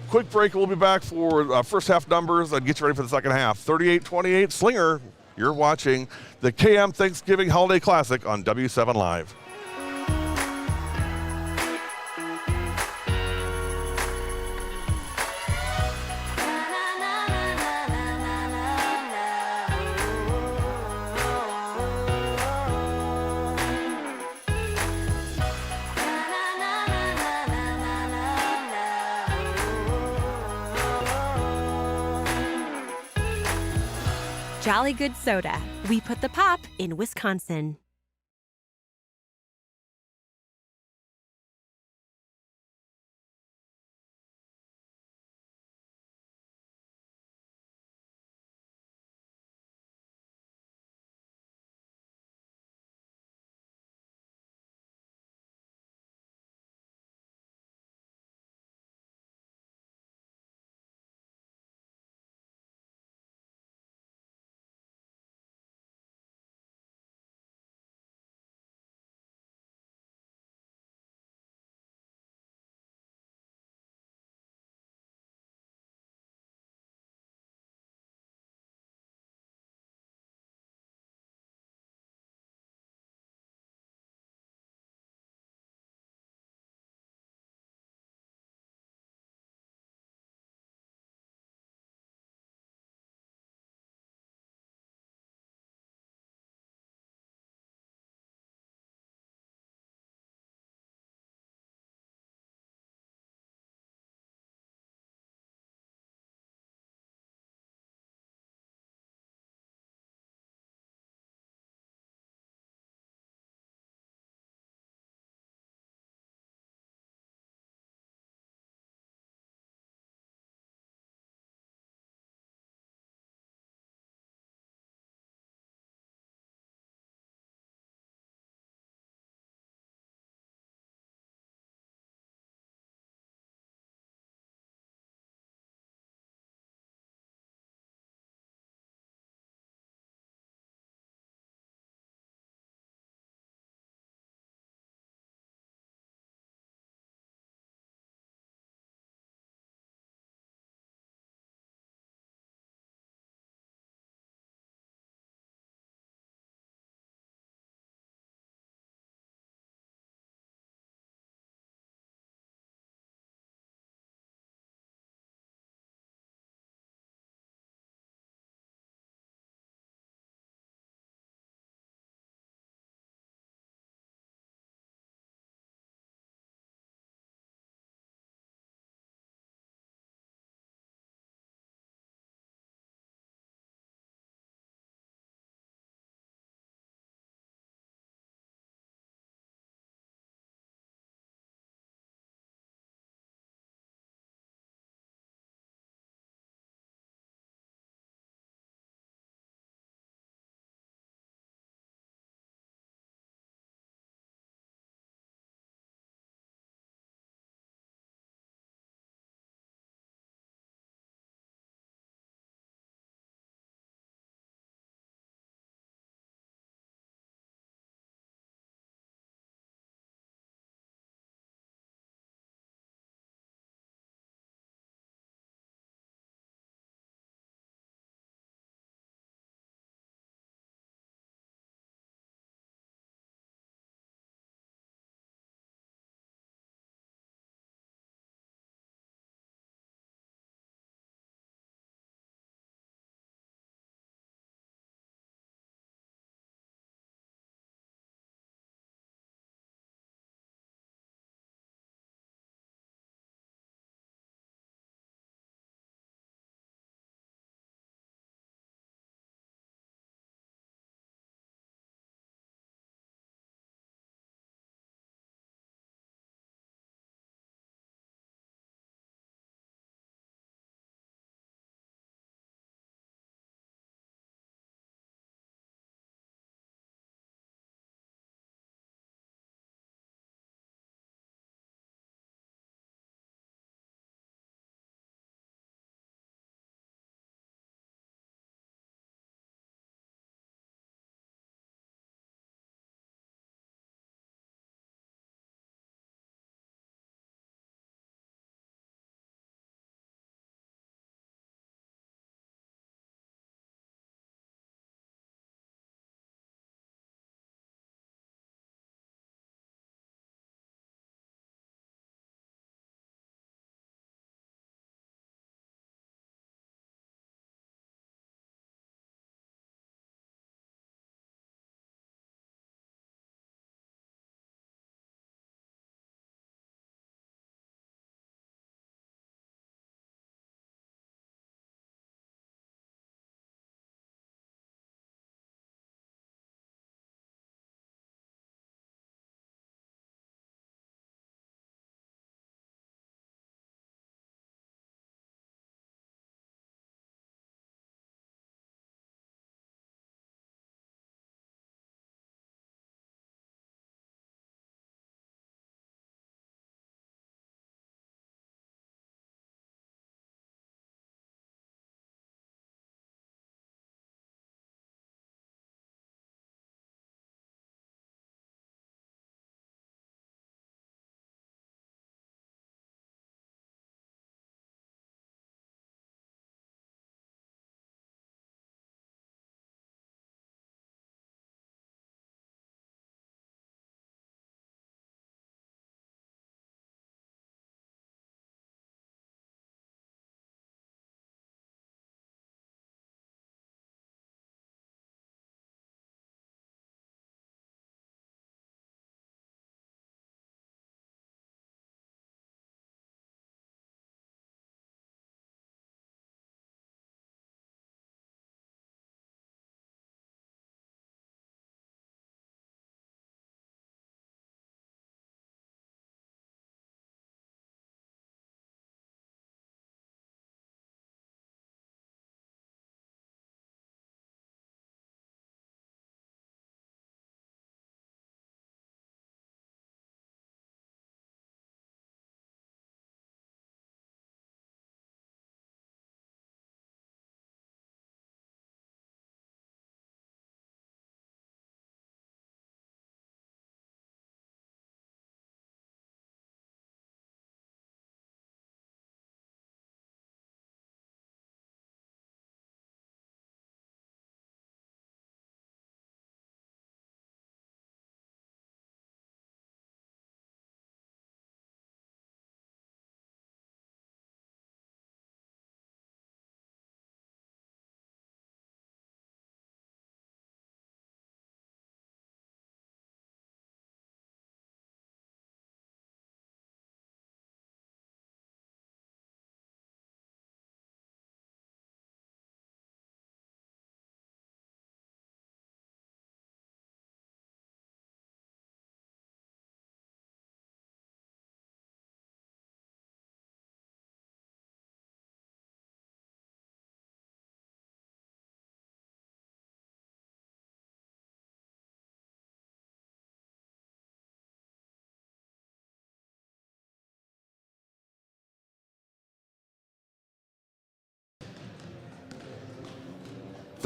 [SPEAKER 1] Quick break, we'll be back for first half numbers and get you ready for the second half. 38-28, Slinger, you're watching the KM Thanksgiving Holiday Classic on W7 Live.
[SPEAKER 3] Jolly Good Soda. We put the pop in Wisconsin.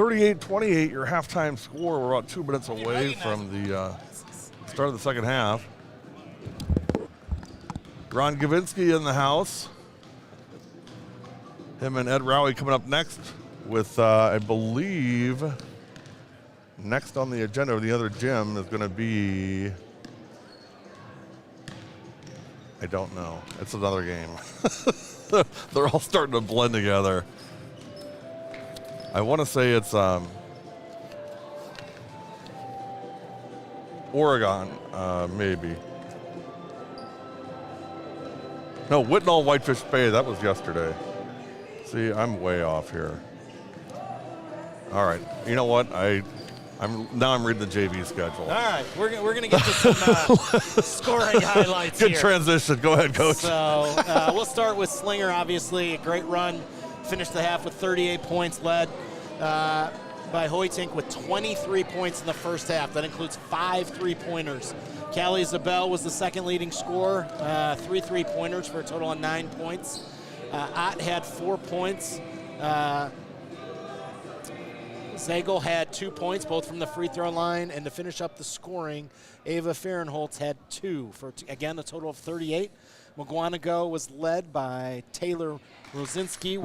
[SPEAKER 1] 38-28, your halftime score. We're about 2 minutes away from the start of the second half. Ron Gavinsky in the house. Him and Ed Rowie coming up next with, I believe, next on the agenda of the other gym is going to be, I don't know. It's another game. They're all starting to blend together. I want to say it's Oregon, maybe. No, Whitnall Whitefish Bay. That was yesterday. See, I'm way off here. All right. You know what? I'm reading the JV schedule.
[SPEAKER 2] All right, we're gonna get to some scoring highlights
[SPEAKER 1] Good
[SPEAKER 2] here.
[SPEAKER 1] transition. Go ahead, Coach.
[SPEAKER 2] So we'll start with Slinger. Obviously, a great run. Finished the half with 38 points, led by Hoytink with 23 points in the first half. That includes 5 3-pointers. Callie Zabel was the second leading scorer, 3 3-pointers for a total of 9 points. Ott had 4 points. Zagel had 2 points, both from the free throw line, and to finish up the scoring, Ava Fahrenholtz had 2 for, again, a total of 38. Mukwonago was led by Taylor Rogozinski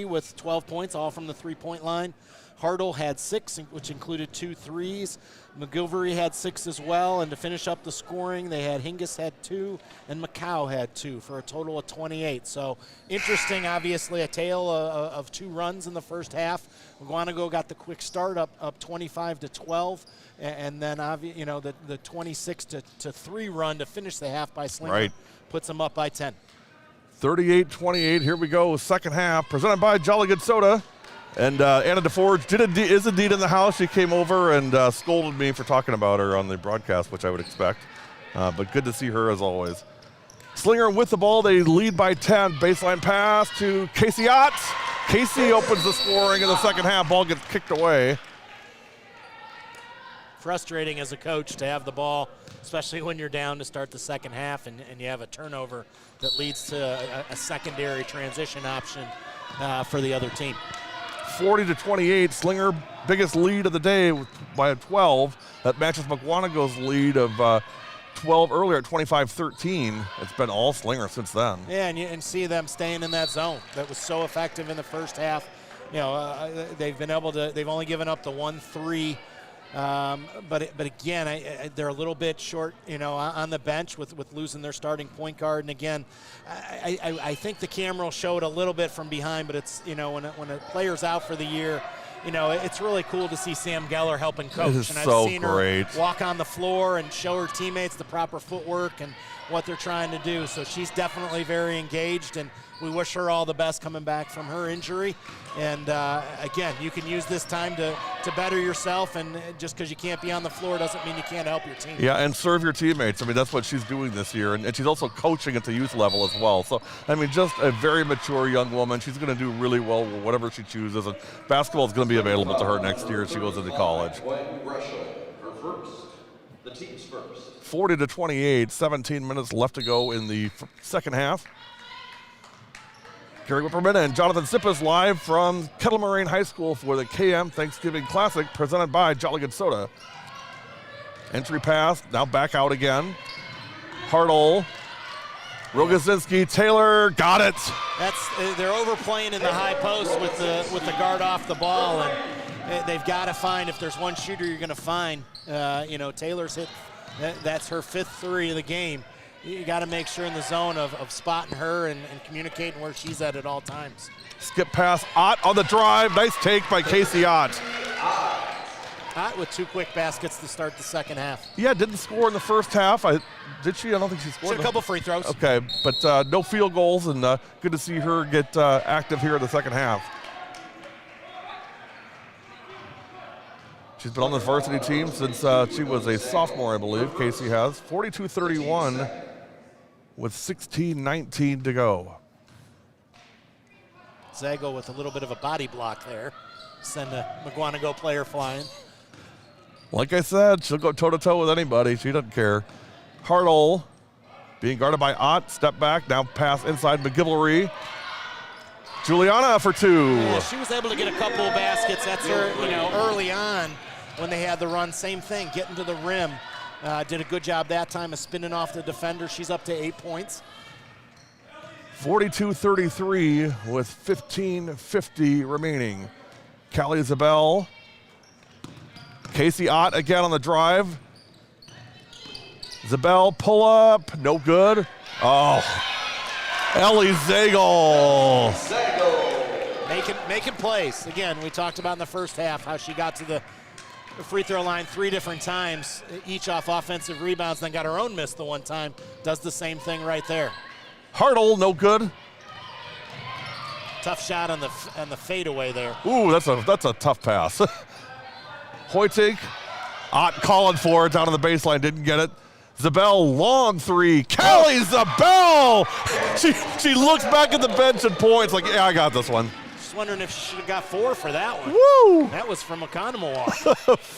[SPEAKER 2] with 12 points, all from the three-point line. Hartle had 6, which included 2 threes. McGilvery had 6 as well, and to finish up the scoring, they had Hingis had 2, and Macau had 2 for a total of 28. So interesting, obviously, a tale of 2 runs in the first half. Mukwonago got the quick start up 25-12, and then the 26-3 run to finish the half by Slinger puts them up by 10.
[SPEAKER 1] 38-28. Here we go. Second half, presented by Jolly Good Soda. And Anna DeForge is indeed in the house. She came over and scolded me for talking about her on the broadcast, which I would expect. But good to see her as always. Slinger with the ball. They lead by 10. Baseline pass to Casey Ott. Casey opens the scoring in the second half. Ball gets kicked away.
[SPEAKER 2] Frustrating as a coach to have the ball, especially when you're down to start the second half and you have a turnover that leads to a secondary transition option for the other team.
[SPEAKER 1] 40-28, Slinger biggest lead of the day by a 12. That matches Mukwonago's lead of 12 earlier at 25-13. It's been all Slinger since then.
[SPEAKER 2] Yeah, and see them staying in that zone that was so effective in the first half. They've only given up the 1-3. But again, they're a little bit short, on the bench with losing their starting point guard. And again, I think the camera will show it a little bit from behind, but it's, when a player's out for the year, it's really cool to see Sam Geller helping coach.
[SPEAKER 1] It is
[SPEAKER 2] and I've
[SPEAKER 1] so
[SPEAKER 2] seen
[SPEAKER 1] great.
[SPEAKER 2] her walk on the floor and show her teammates the proper footwork and what they're trying to do. So she's definitely very engaged, and we wish her all the best coming back from her injury. And again, you can use this time to better yourself, and just because you can't be on the floor doesn't mean you can't help your team.
[SPEAKER 1] Yeah, and serve your teammates. I mean, that's what she's doing this year, and she's also coaching at the youth level as well. So, I mean, just a very mature young woman. She's going to do really well with whatever she chooses, and basketball is going to be available to her next year as she goes into college.
[SPEAKER 4] Her first, the team's first.
[SPEAKER 1] 40-28, 17 minutes left to go in the second half. Kerry Whipperman and Jonathan Sippas live from Kettle Moraine High School for the KM Thanksgiving Classic presented by Jolly Good Soda. Entry pass, now back out again. Hartle, Rogozinski, Taylor, got it.
[SPEAKER 2] They're overplaying in the high post with the guard off the ball, and they've got to find, if there's one shooter you're going to find, Taylor's hit, that's her 5th 3 of the game. You got to make sure in the zone of spotting her and communicating where she's at all times.
[SPEAKER 1] Skip pass, Ott on the drive. Nice take by Casey Ott.
[SPEAKER 2] Ott with 2 quick baskets to start the second half.
[SPEAKER 1] Yeah, didn't score in the first half. Did she? I don't think she scored.
[SPEAKER 2] She had a couple free throws.
[SPEAKER 1] Okay, but no field goals, and good to see her get active here in the second half. She's been on the varsity team since she was a sophomore, I believe. Casey has 42-31 with 16:19 to go.
[SPEAKER 2] Zago with a little bit of a body block there. Send a Mukwonago player flying.
[SPEAKER 1] Like I said, she'll go toe-to-toe with anybody. She doesn't care. Hartle being guarded by Ott. Step back, now pass inside McGilvery. Juliana for 2.
[SPEAKER 2] Yeah, she was able to get a couple of baskets. That's her, early on when they had the run. Same thing, getting to the rim. Did a good job that time of spinning off the defender. She's up to 8 points.
[SPEAKER 1] 42-33 with 15:50 remaining. Callie Zabel. Casey Ott again on the drive. Zabel pull up, no good. Oh, Ellie Zagel.
[SPEAKER 2] Making plays. Again, we talked about in the first half how she got to the free throw line 3 different times, each off offensive rebounds, then got her own miss the one time. Does the same thing right there.
[SPEAKER 1] Hartle, no good.
[SPEAKER 2] Tough shot on the fadeaway there.
[SPEAKER 1] Ooh, that's a tough pass. Hoytink, Ott calling for it down on the baseline, didn't get it. Zabel, long 3. Callie Zabel! She looks back at the bench and points like, yeah, I got this one.
[SPEAKER 2] Just wondering if she should have got 4 for that one.
[SPEAKER 1] Woo!
[SPEAKER 2] That was from Mukwonago.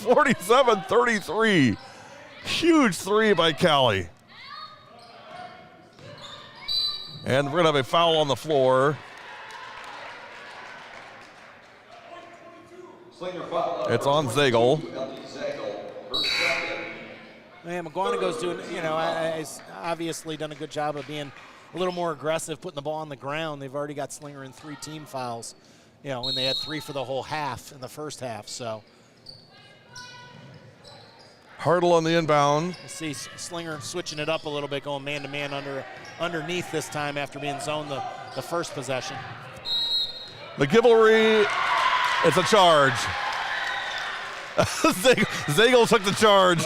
[SPEAKER 1] 47-33. Huge 3 by Callie. And we're going to have a foul on the floor. It's on Zagel.
[SPEAKER 2] Man, Mukwonago's doing, he's obviously done a good job of being a little more aggressive, putting the ball on the ground. They've already got Slinger in 3 team fouls, and they had 3 for the whole half in the first half, so.
[SPEAKER 1] Hartle on the inbound.
[SPEAKER 2] You see Slinger switching it up a little bit, going man-to-man underneath this time after being zoned the first possession.
[SPEAKER 1] McGivelry, it's a charge. Zagel took the charge.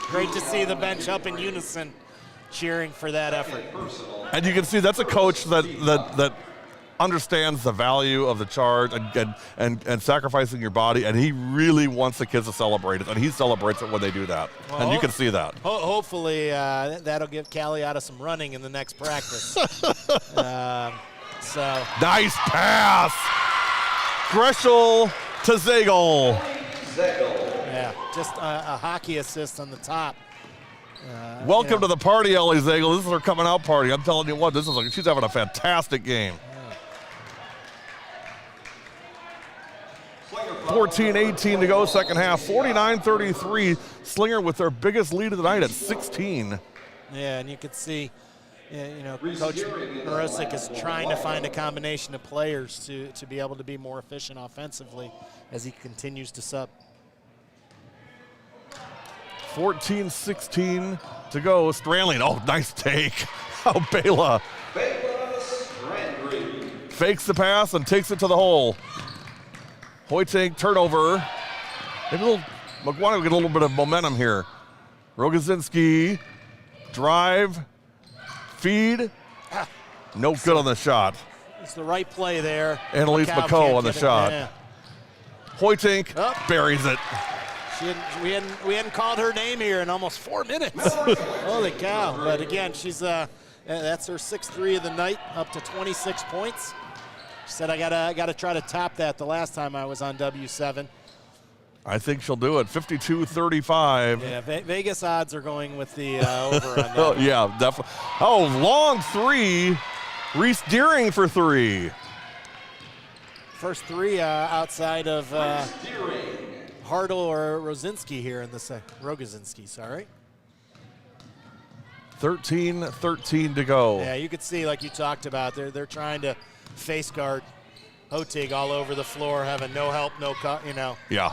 [SPEAKER 2] Great to see the bench up in unison cheering for that effort.
[SPEAKER 1] And you can see that's a coach that understands the value of the charge and sacrificing your body, and he really wants the kids to celebrate it, and he celebrates it when they do that.
[SPEAKER 2] Well,
[SPEAKER 1] and you can see that.
[SPEAKER 2] Hopefully that'll give Callie out of some running in the next practice. So
[SPEAKER 1] nice pass. Greshel to Zagel.
[SPEAKER 2] Yeah, just a hockey assist on the top.
[SPEAKER 1] Welcome to the party, Ellie Zagel. This is her coming out party. I'm telling you what, she's having a fantastic game. 14-18 to go, second half. 49-33. Slinger with their biggest lead of the night at 16.
[SPEAKER 2] Yeah, and you could see, Coach Morosic is trying to find a combination of players to be able to be more efficient offensively as he continues to sub.
[SPEAKER 1] 14-16 to go. Strandling, oh, nice take. Oh, Bela. Fakes the pass and takes it to the hole. Hoytink, turnover. Maybe Mukwonago get a little bit of momentum here. Rogozinski, drive, feed. No good on the shot.
[SPEAKER 2] It's the right play there.
[SPEAKER 1] Annalise McCoe on the shot.
[SPEAKER 2] Yeah.
[SPEAKER 1] Hoytink buries it.
[SPEAKER 2] We hadn't called her name here in almost 4 minutes. Holy cow! But again, she's that's her 6th 3 of the night, up to 26 points. She said, I gotta try to top that the last time I was on W7.
[SPEAKER 1] I think she'll do it. 52-35.
[SPEAKER 2] Yeah, Vegas odds are going with the over on that.
[SPEAKER 1] Oh, yeah, definitely. Oh, long 3. Reese Deering for 3.
[SPEAKER 2] First 3 outside of Hartle or Rosinski here in the second. Rogozinski, sorry.
[SPEAKER 1] 13-13 to go.
[SPEAKER 2] Yeah, you could see, like you talked about, they're trying to face guard Hotig all over the floor, having no help,
[SPEAKER 1] Yeah.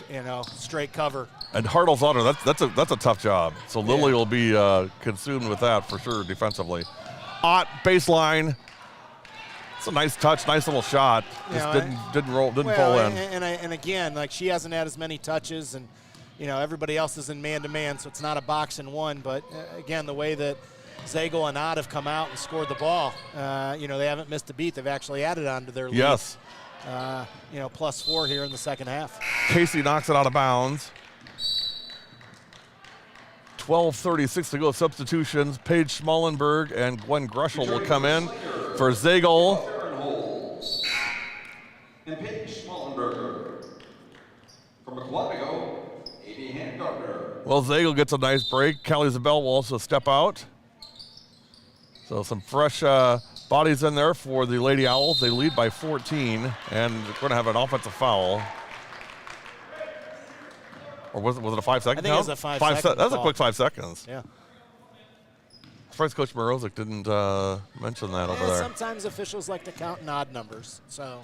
[SPEAKER 2] No, straight cover.
[SPEAKER 1] And Hartle's on her. That's a tough job. So Lily will be consumed with that for sure defensively. Ott baseline. It's a nice touch, nice little shot. Just didn't pull in.
[SPEAKER 2] And again, like she hasn't had as many touches, and everybody else is in man-to-man, so it's not a box and one. But again, the way that Zagel and Ott have come out and scored the ball, they haven't missed a beat. They've actually added on to their lead.
[SPEAKER 1] Yes.
[SPEAKER 2] +4 here in the second half.
[SPEAKER 1] Casey knocks it out of bounds. 12:36 to go. Substitutions. Paige Schmallenberg and Gwen Greshel will come in for Zagel.
[SPEAKER 4] And Paige Schmallenberger. From Mukwonago, A.D. Handgardner.
[SPEAKER 1] Well, Zagel gets a nice break. Callie Zabel will also step out. So some fresh Bodies in there for the Lady Owls. They lead by 14, and they're going to have an offensive foul. Or was it a 5 second
[SPEAKER 2] I think
[SPEAKER 1] count?
[SPEAKER 2] it was a 5 second
[SPEAKER 1] That's a
[SPEAKER 2] call.
[SPEAKER 1] quick 5 seconds.
[SPEAKER 2] Yeah.
[SPEAKER 1] Surprised Coach Morozic didn't mention that over there.
[SPEAKER 2] Sometimes officials like to count in odd numbers, so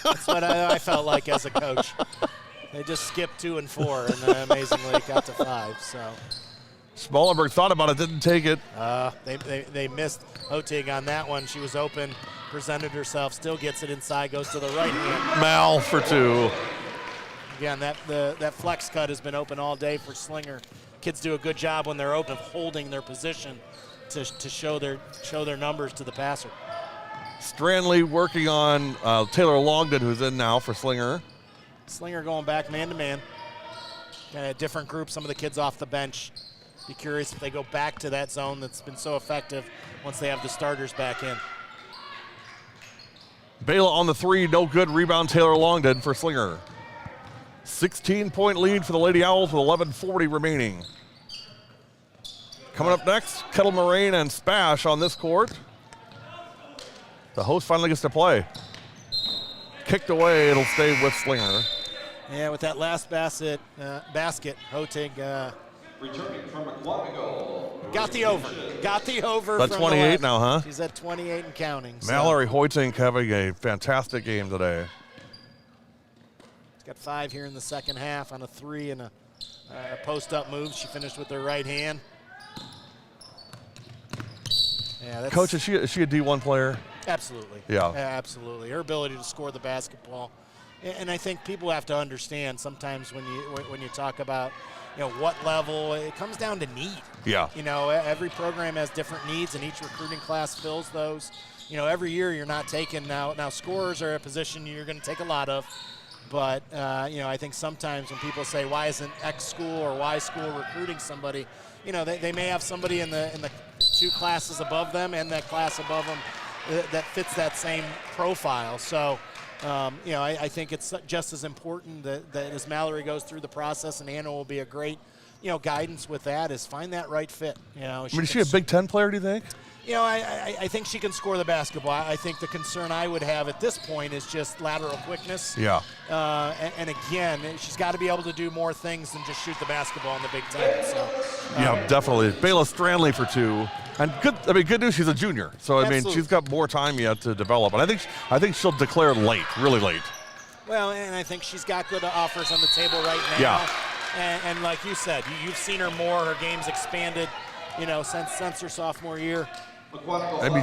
[SPEAKER 2] that's what I felt like as a coach. They just skipped 2 and 4, and then amazingly got to 5. So
[SPEAKER 1] Smollenberg thought about it, didn't take it.
[SPEAKER 2] they missed Hotig on that one. She was open, presented herself, still gets it inside, goes to the right hand.
[SPEAKER 1] Mal for 2.
[SPEAKER 2] Again, that flex cut has been open all day for Slinger. Kids do a good job when they're open of holding their position to show their numbers to the passer.
[SPEAKER 1] Stranley working on Taylor Longden, who's in now for Slinger.
[SPEAKER 2] Slinger going back man-to-man. Kind of different group, some of the kids off the bench. Be curious if they go back to that zone that's been so effective once they have the starters back in.
[SPEAKER 1] Bela on the 3, no good. Rebound Taylor Longden for Slinger. 16-point lead for the Lady Owls with 11:40 remaining. Coming up next, Kettle, Moraine, and Spash on this court. The host finally gets to play. Kicked away, it'll stay with Slinger.
[SPEAKER 2] Yeah, with that last basket, Hotig
[SPEAKER 4] Returning from Mukwonago.
[SPEAKER 2] got the over. Got the over.
[SPEAKER 1] That's
[SPEAKER 2] from the
[SPEAKER 1] 28
[SPEAKER 2] left.
[SPEAKER 1] now, huh?
[SPEAKER 2] She's at 28 and counting. so
[SPEAKER 1] Mallory Hoytink having a fantastic game today.
[SPEAKER 2] She's got 5 here in the second half on a 3 and a post-up move. She finished with her right hand. Yeah, that's
[SPEAKER 1] Coach, is she a D1 player?
[SPEAKER 2] absolutely.
[SPEAKER 1] Yeah.
[SPEAKER 2] Absolutely. Her ability to score the basketball. And I think people have to understand sometimes when you talk about, what level, it comes down to need.
[SPEAKER 1] Yeah.
[SPEAKER 2] Every program has different needs, and each recruiting class fills those. Every year you're not taking now scorers are a position you're going to take a lot of. But, I think sometimes when people say, why isn't X school or Y school recruiting somebody, they may have somebody in the 2 classes above them and that class above them that fits that same profile. So, I think it's just as important that as Mallory goes through the process, and Anna will be a great, guidance with that, is find that right fit.
[SPEAKER 1] Is she a Big Ten player, do you think?
[SPEAKER 2] I think she can score the basketball. I think the concern I would have at this point is just lateral quickness.
[SPEAKER 1] Yeah.
[SPEAKER 2] And again, she's got to be able to do more things than just shoot the basketball in the Big Ten. So,
[SPEAKER 1] Yeah, definitely. Bela Stranley for 2. And good news, she's a junior. So,
[SPEAKER 2] Absolutely.
[SPEAKER 1] she's got more time yet to develop. And I think she'll declare late, really late.
[SPEAKER 2] Well, and I think she's got good offers on the table right now.
[SPEAKER 1] Yeah.
[SPEAKER 2] And like you said, you've seen her more. Her game's expanded, since her sophomore year.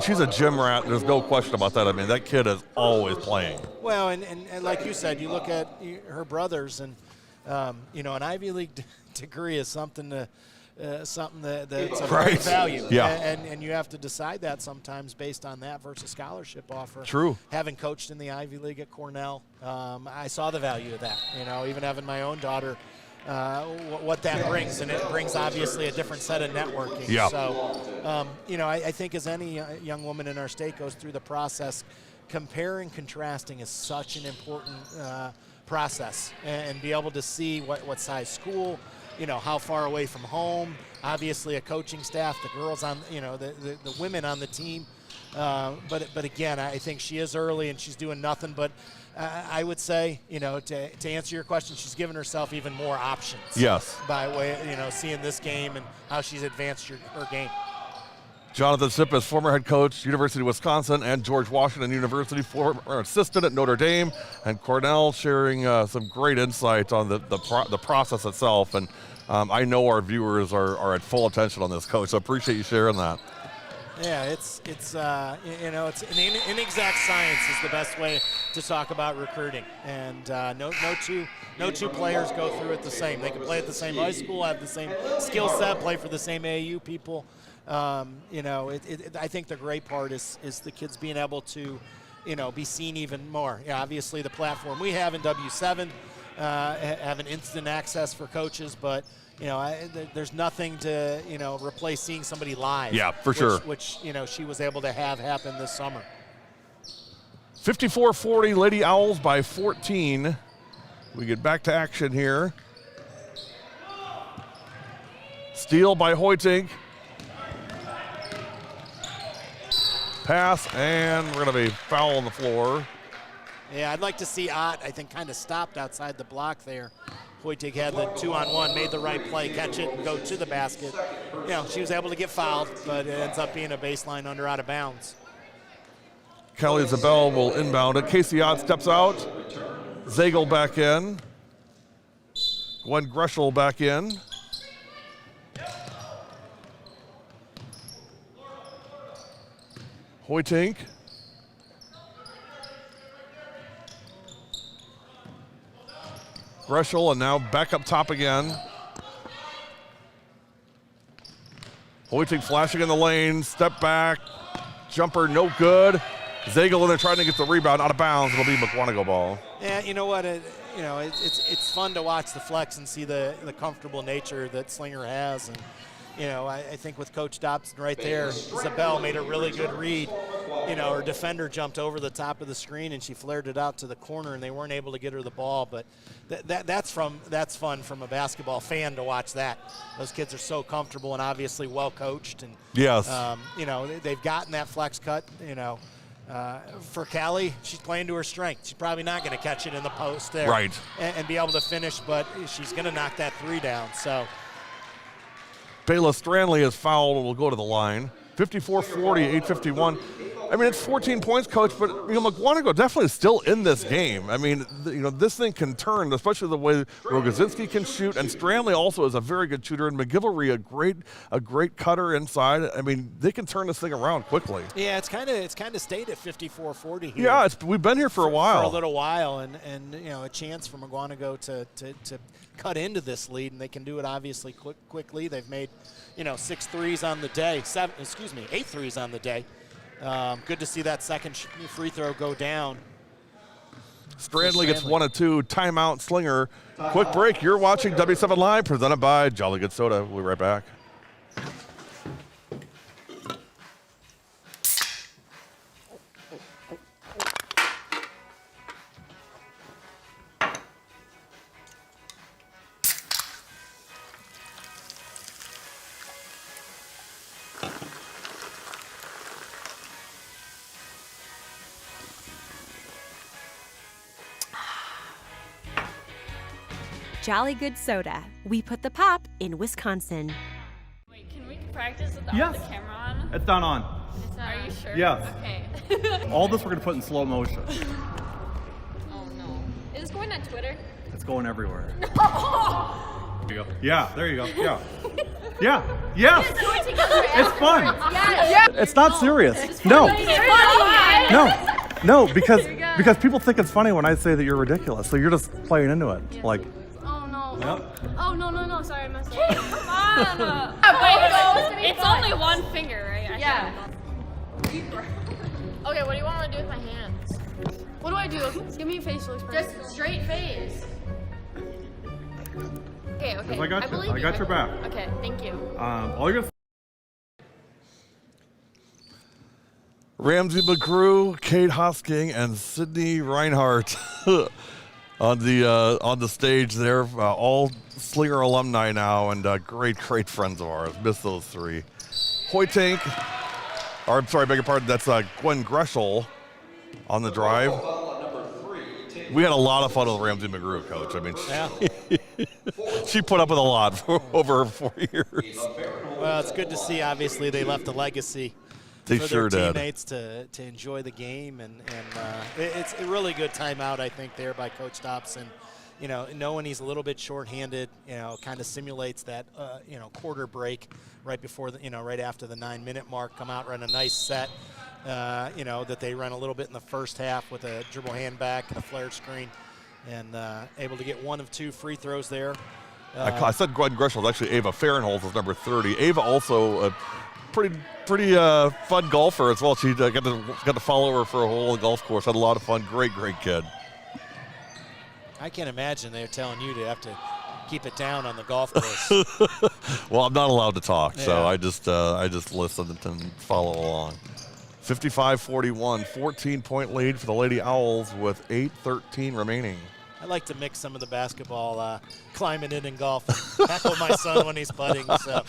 [SPEAKER 1] She's a gym rat. There's no question about that. That kid is always playing.
[SPEAKER 2] Well, and like you said, you look at her brothers, and an Ivy League degree is something that's of great value.
[SPEAKER 1] Yeah.
[SPEAKER 2] And you have to decide that sometimes based on that versus scholarship offer.
[SPEAKER 1] True.
[SPEAKER 2] Having coached in the Ivy League at Cornell, I saw the value of that. Even having my own daughter. What that brings, and it brings obviously a different set of networking.
[SPEAKER 1] Yeah.
[SPEAKER 2] So, I think as any young woman in our state goes through the process, comparing, contrasting is such an important process, and be able to see what size school, how far away from home, obviously a coaching staff, the girls on, the women on the team. But again, I think she is early and she's doing nothing but. I would say, to answer your question, she's given herself even more options.
[SPEAKER 1] Yes.
[SPEAKER 2] By way, seeing this game and how she's advanced her game.
[SPEAKER 1] Jonathan Sippis, former head coach, University of Wisconsin, and George Washington University, former assistant at Notre Dame, and Cornell, sharing some great insight on the process itself. And I know our viewers are at full attention on this, Coach. So I appreciate you sharing that.
[SPEAKER 2] Yeah, it's an inexact science is the best way to talk about recruiting, and no two players go through it the same. They can play at the same high school, have the same skill set, play for the same AAU people. I think the great part is the kids being able to, be seen even more. Obviously the platform we have in W7, having instant access for coaches, but. There's nothing to, replace seeing somebody live.
[SPEAKER 1] Yeah, for sure.
[SPEAKER 2] Which she was able to have happen this summer.
[SPEAKER 1] 54-40, Lady Owls by 14. We get back to action here. Steal by Hoytink. pass, and we're going to be foul on the floor.
[SPEAKER 2] Yeah, I'd like to see Ott, I think, kind of stopped outside the block there. Hoyting had the 2-on-1, made the right play, catch it, and go to the basket. You know, she was able to get fouled, but it ends up being a baseline under out of bounds.
[SPEAKER 1] Kelly Zabel will inbound it. Casey Ott steps out. Zagel back in. Gwen Greschel back in. Hoytink. Greschel, and now back up top again. Hoytink flashing in the lane, step back, jumper no good. Zagel in there trying to get the rebound, out of bounds. It'll be Mukwonago ball.
[SPEAKER 2] Yeah, you know what? It's fun to watch the flex and see the comfortable nature that Slinger has. And you know, I think with Coach Dobson right there, Zabel made a really good read. You know, her defender jumped over the top of the screen and she flared it out to the corner, and they weren't able to get her the ball. But that's fun from a basketball fan to watch that. Those kids are so comfortable and obviously well coached. And
[SPEAKER 1] yes,
[SPEAKER 2] you know, they've gotten that flex cut. You know, for Callie, she's playing to her strength. She's probably not going to catch it in the post there,
[SPEAKER 1] right,
[SPEAKER 2] and be able to finish, but she's going to knock that three down. So.
[SPEAKER 1] Bayla Stranley is fouled and will go to the line. 54-40, 8:51. I mean, it's 14 points, Coach, but you know, Mukwonago definitely is still in this game. I mean, you know, this thing can turn, especially the way Rogozinski can shoot, and Stranley also is a very good shooter, and McGilvery a great cutter inside. I mean, they can turn this thing around quickly.
[SPEAKER 2] Yeah, it's kind of stayed at 54-40 here.
[SPEAKER 1] Yeah, we've been here for a while.
[SPEAKER 2] For a little while, and you know, a chance for Mukwonago to cut into this lead, and they can do it obviously quickly. They've made, you know, 6 threes on the day, 8 threes on the day. Good to see that second free throw go down.
[SPEAKER 1] Stranley gets 1 of 2. Timeout, Slinger. Quick break. You're watching W7 Live, presented by Jolly Good Soda. We'll be right back.
[SPEAKER 3] Jolly Good Soda. We put the pop in Wisconsin.
[SPEAKER 6] Wait, can we practice without
[SPEAKER 7] Yes.
[SPEAKER 6] the camera on?
[SPEAKER 7] It's not on.
[SPEAKER 6] Are you sure?
[SPEAKER 7] Yes.
[SPEAKER 6] Okay.
[SPEAKER 7] All this we're going to put in slow motion.
[SPEAKER 6] Oh no. Is this going on Twitter?
[SPEAKER 7] It's going everywhere.
[SPEAKER 6] Oh!
[SPEAKER 7] There you go. Yeah, there you go. Yeah. Yeah. Yes. It's fun.
[SPEAKER 6] Yeah.
[SPEAKER 7] It's not serious. No. No, because people think it's funny when I say that you're ridiculous. So you're just playing into it. Like,
[SPEAKER 6] Oh no.
[SPEAKER 7] Yep.
[SPEAKER 6] Oh no. Sorry, I messed up. Come on. Wait, it's only one finger, right? Yeah. Okay, what do you want me to do with my hands? What do I do? Give me a facial expression. Just straight face. Okay.
[SPEAKER 7] I got you. I got your back.
[SPEAKER 6] Okay, thank you.
[SPEAKER 7] All you're gonna
[SPEAKER 1] Ramsey McGrew, Kate Hosking, and Sydney Reinhardt on the stage there. All Slinger alumni now, and great friends of ours. Miss those 3. Hoytink, or I'm sorry, beg your pardon. That's Gwen Greschel on the drive. We had a lot of fun with Ramsey McGrew, Coach. I mean, she put up with a lot for over 4 years.
[SPEAKER 2] Well, it's good to see. Obviously, they left a legacy.
[SPEAKER 1] They
[SPEAKER 2] for
[SPEAKER 1] sure
[SPEAKER 2] their
[SPEAKER 1] did.
[SPEAKER 2] teammates to enjoy the game, and it's a really good timeout, I think, there by Coach Dobson. You know, knowing he's a little bit shorthanded, you know, kind of simulates that, you know, quarter break right before the, you know, right after the 9-minute mark. Come out, run a nice set, you know, that they run a little bit in the first half with a dribble hand back and a flare screen, and able to get 1 of 2 free throws there.
[SPEAKER 1] I said Gwen Greschel. Actually, Ava Fahrenholz is number 30. Ava also a pretty fun golfer as well. She got to follow her for a whole golf course. Had a lot of fun. Great kid.
[SPEAKER 2] I can't imagine they're telling you to have to keep it down on the golf course.
[SPEAKER 1] Well, I'm not allowed to talk, so
[SPEAKER 2] Yeah.
[SPEAKER 1] I just listen and follow along. 55-41, 14-point lead for the Lady Owls with 8:13 remaining.
[SPEAKER 2] I like to mix some of the basketball climbing in and golf. Heckle my son when he's putting. So.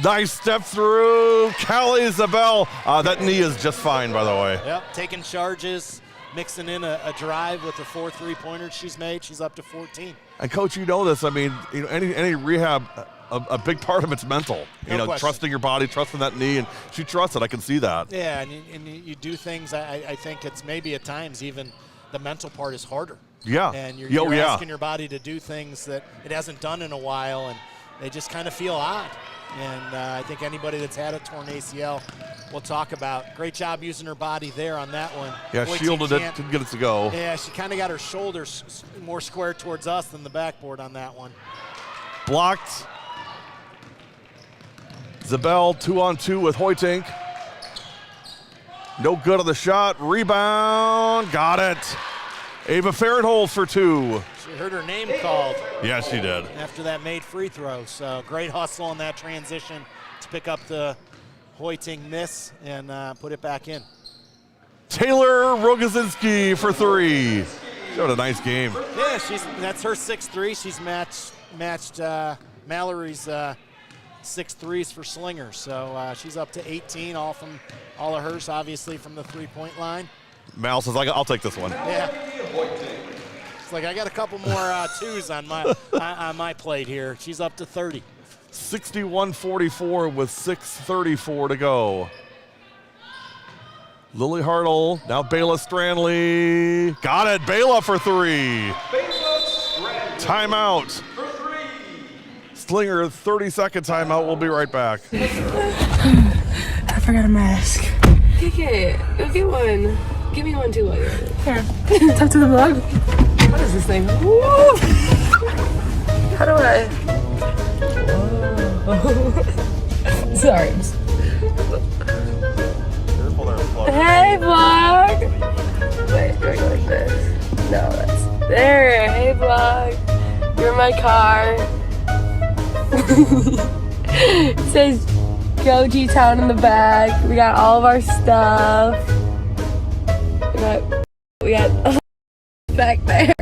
[SPEAKER 1] Nice step through. Callie Zabel. That knee is just fine, by the way.
[SPEAKER 2] Yep, taking charges, mixing in a drive with the 4 3-pointers she's made. She's up to 14.
[SPEAKER 1] And Coach, you know this. I mean, any rehab, a big part of it's mental.
[SPEAKER 2] No question.
[SPEAKER 1] Trusting your body, trusting that knee, and she trusts it. I can see that.
[SPEAKER 2] Yeah, and you do things. I think it's maybe at times even the mental part is harder.
[SPEAKER 1] Yeah.
[SPEAKER 2] And you're asking your body to do things that it hasn't done in a while, and they just kind of feel odd. And I think anybody that's had a torn ACL will talk about. Great job using her body there on that one.
[SPEAKER 1] Yeah, shielded it, didn't get it to go.
[SPEAKER 2] Yeah, she kind of got her shoulders more square towards us than the backboard on that one.
[SPEAKER 1] Blocked. Zabel 2-on-2 with Hoytink. No good on the shot. Rebound. Got it. Ava Fairholz for 2.
[SPEAKER 2] She heard her name called.
[SPEAKER 1] Yes, she did.
[SPEAKER 2] After that made free throw. So great hustle on that transition to pick up the Hoyting miss and put it back in.
[SPEAKER 1] Taylor Rogozinski for 3. She had a nice game.
[SPEAKER 2] Yeah, that's her 6'3". She's matched Mallory's 6 threes for Slinger. So she's up to 18, all of hers obviously from the 3-point line.
[SPEAKER 1] Mal says, I'll take this one.
[SPEAKER 2] Yeah. It's like I got a couple more 2s on my plate here. She's up to 30.
[SPEAKER 1] 61-44 with 6:34 to go. Lily Hartle, now Bayla Stranley. Got it, Bayla for 3. Timeout. Slinger, 30-second timeout. We'll be right back.
[SPEAKER 8] I forgot a mask. Kick it. Go get one. Give me one too while you're at it. Here. Talk to the vlog. What is this thing? Woo! How do I? Oh. Sorry. Hey, vlog. Wait, do I go like this? No, that's there. Hey, vlog. You're in my car. It says Go G-Town in the back. We got all of our stuff. We got back there.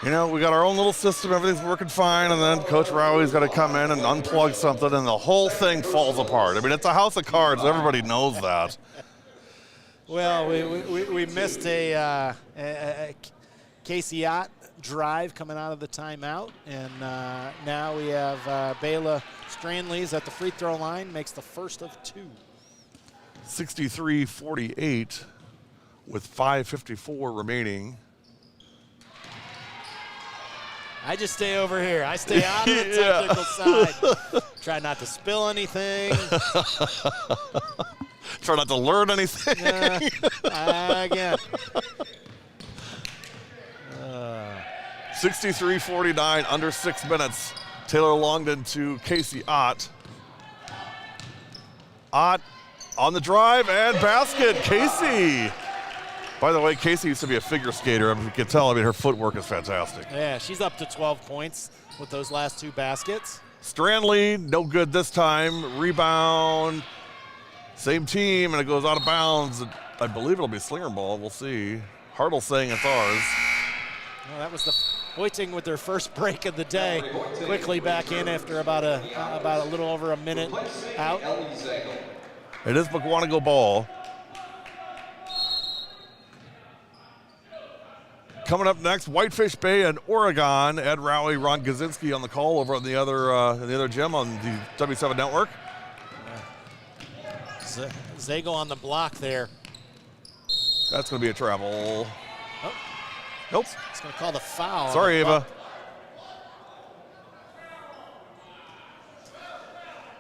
[SPEAKER 1] You know, we got our own little system, everything's working fine, and then Coach Rowley's got to come in and unplug something, and the whole thing falls apart. I mean, it's a house of cards. Everybody knows that.
[SPEAKER 2] Well, we missed a Casey Ott drive coming out of the timeout, and now we have Bayla Stranley's at the free throw line, makes the first of 2.
[SPEAKER 1] 63-48 with 5:54 remaining.
[SPEAKER 2] I just stay over here. I stay out of the technical side. Try not to spill anything.
[SPEAKER 1] Try not to learn anything.
[SPEAKER 2] Again.
[SPEAKER 1] 63-49, under 6 minutes. Taylor Longden to Casey Ott. Ott on the drive and basket. Casey. By the way, Casey used to be a figure skater. I mean, you can tell, I mean, her footwork is fantastic.
[SPEAKER 2] Yeah, she's up to 12 points with those last 2 baskets.
[SPEAKER 1] Stranley, no good this time. Rebound. Same team, and it goes out of bounds. I believe it'll be Slinger ball. We'll see. Hartle saying it's ours.
[SPEAKER 2] Well, that was the Hoyting with their first break of the day. Quickly back in after about a little over a minute out.
[SPEAKER 1] It is Mukwonago ball. Coming up next, Whitefish Bay and Oregon. Ed Rowley, Ron Gazinski on the call over in the other gym on the W7 Network.
[SPEAKER 2] Zago on the block there.
[SPEAKER 1] That's going to be a travel.
[SPEAKER 2] Oh.
[SPEAKER 1] Nope.
[SPEAKER 2] It's going to call the foul.
[SPEAKER 1] Sorry, Ava.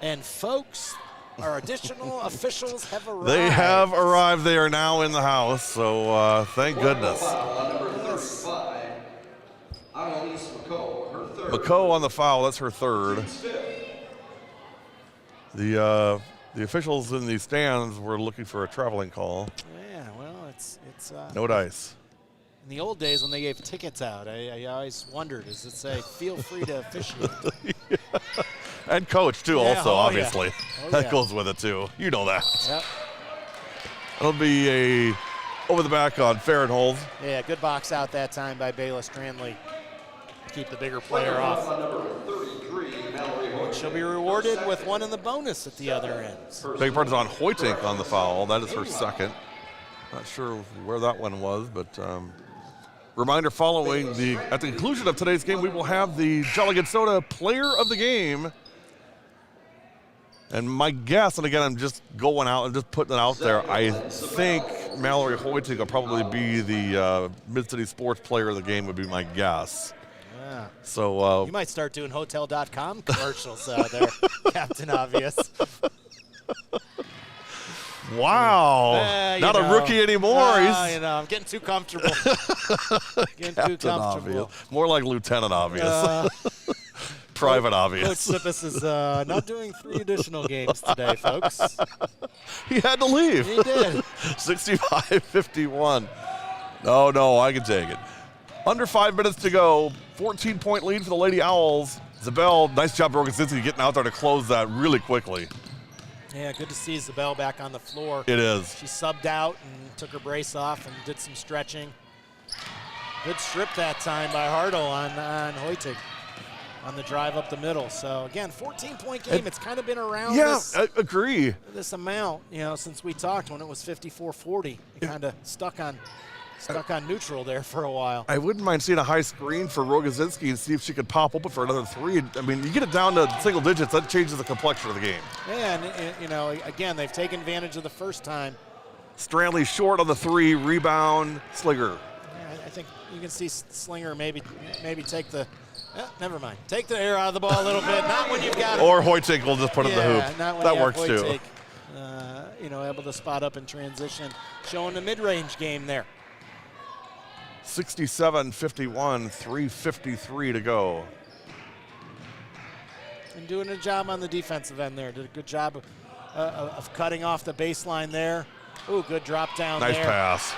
[SPEAKER 2] And folks, our additional officials have arrived.
[SPEAKER 1] They have arrived. They are now in the house, so thank goodness.
[SPEAKER 4] Number 35, Annalise McCoe, her third.
[SPEAKER 1] McCoe on the foul. That's her third. The officials in the stands were looking for a traveling call.
[SPEAKER 2] Yeah, well, it's
[SPEAKER 1] No dice.
[SPEAKER 2] in the old days when they gave tickets out, I always wondered, does it say feel free to officiate?
[SPEAKER 1] Yeah. And coach too,
[SPEAKER 2] Yeah,
[SPEAKER 1] also, obviously.
[SPEAKER 2] Yeah. Oh,
[SPEAKER 1] that
[SPEAKER 2] yeah.
[SPEAKER 1] goes with it too. You know that.
[SPEAKER 2] Yep.
[SPEAKER 1] It'll be a over the back on Fahrenholz.
[SPEAKER 2] Yeah, good box out that time by Bayla Strandley. Keep the bigger player off.
[SPEAKER 4] Number 33, Mallory Hoyt.
[SPEAKER 2] She'll be rewarded with one in the bonus at the other end.
[SPEAKER 1] Big part is on Hoytink on the foul. That is her second. Not sure where that one was, but reminder following at the conclusion of today's game, we will have the Jolly Good Soda Player of the Game. And my guess, and again, I'm just going out and just putting it out there, I think Mallory Hoytink will probably be the Mid-City Sports Player of the Game would be my guess.
[SPEAKER 2] Yeah.
[SPEAKER 1] So
[SPEAKER 2] you might start doing Hotel.com commercials there, Captain Obvious.
[SPEAKER 1] Wow. Not a rookie anymore.
[SPEAKER 2] I'm getting too comfortable.
[SPEAKER 1] Captain Obvious. More like Lieutenant Obvious. Private Obvious.
[SPEAKER 2] Coach Sippis is not doing 3 additional games today, folks.
[SPEAKER 1] He had to leave.
[SPEAKER 2] He did.
[SPEAKER 1] 65-51. No, I can take it. Under 5 minutes to go. 14-point lead for the Lady Owls. Zabel, nice job, Rogazinski, getting out there to close that really quickly.
[SPEAKER 2] Yeah, good to see Zabel back on the floor.
[SPEAKER 1] It is.
[SPEAKER 2] She subbed out and took her brace off and did some stretching. Good strip that time by Hartle on Hoytink on the drive up the middle. So, again, 14-point game. It's kind of been around
[SPEAKER 1] I agree.
[SPEAKER 2] this amount, since we talked when it was 54-40. It kind of stuck on neutral there for a while.
[SPEAKER 1] I wouldn't mind seeing a high screen for Rogazinski and see if she could pop open for another 3. I mean, you get it down to single digits, that changes the complexion of the game.
[SPEAKER 2] Yeah, and, again, they've taken advantage of the first time.
[SPEAKER 1] Stranley short on the 3, rebound, Slinger.
[SPEAKER 2] Yeah, I think you can see Slinger maybe take the never mind. Take the air out of the ball a little bit. Not when you've got it.
[SPEAKER 1] Or Hoytink will just put it in the hoop.
[SPEAKER 2] Not when
[SPEAKER 1] that
[SPEAKER 2] you have
[SPEAKER 1] works
[SPEAKER 2] Hoytink,
[SPEAKER 1] too.
[SPEAKER 2] Able to spot up in transition. Showing the mid-range game there.
[SPEAKER 1] 67-51, 3:53 to go.
[SPEAKER 2] And doing a job on the defensive end there. Did a good job of cutting off the baseline there. Ooh, good drop down
[SPEAKER 1] nice
[SPEAKER 2] there.
[SPEAKER 1] Nice pass.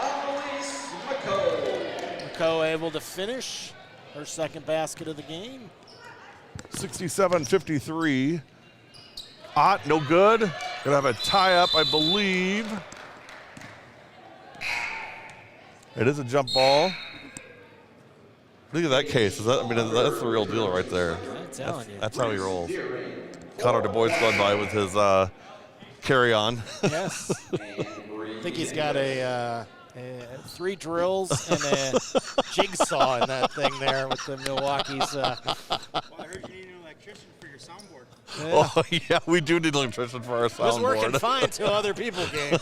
[SPEAKER 4] Annalise McCoe.
[SPEAKER 2] McCoe able to finish her second basket of the game.
[SPEAKER 1] 67-53. Ott, no good. Gonna have a tie-up, I believe. It is a jump ball. Look at that case. That's the real deal right there.
[SPEAKER 2] I'm telling you.
[SPEAKER 1] That's how he rolls. Connor Du Bois going by with his carry-on.
[SPEAKER 2] Yes. I think he's got a 3 drills and a jigsaw in that thing there with the Milwaukee's.
[SPEAKER 9] Well, I heard you need an electrician for your soundboard.
[SPEAKER 2] Yeah.
[SPEAKER 1] Oh, yeah, we do need an electrician for our soundboard.
[SPEAKER 2] It was working fine till other people came.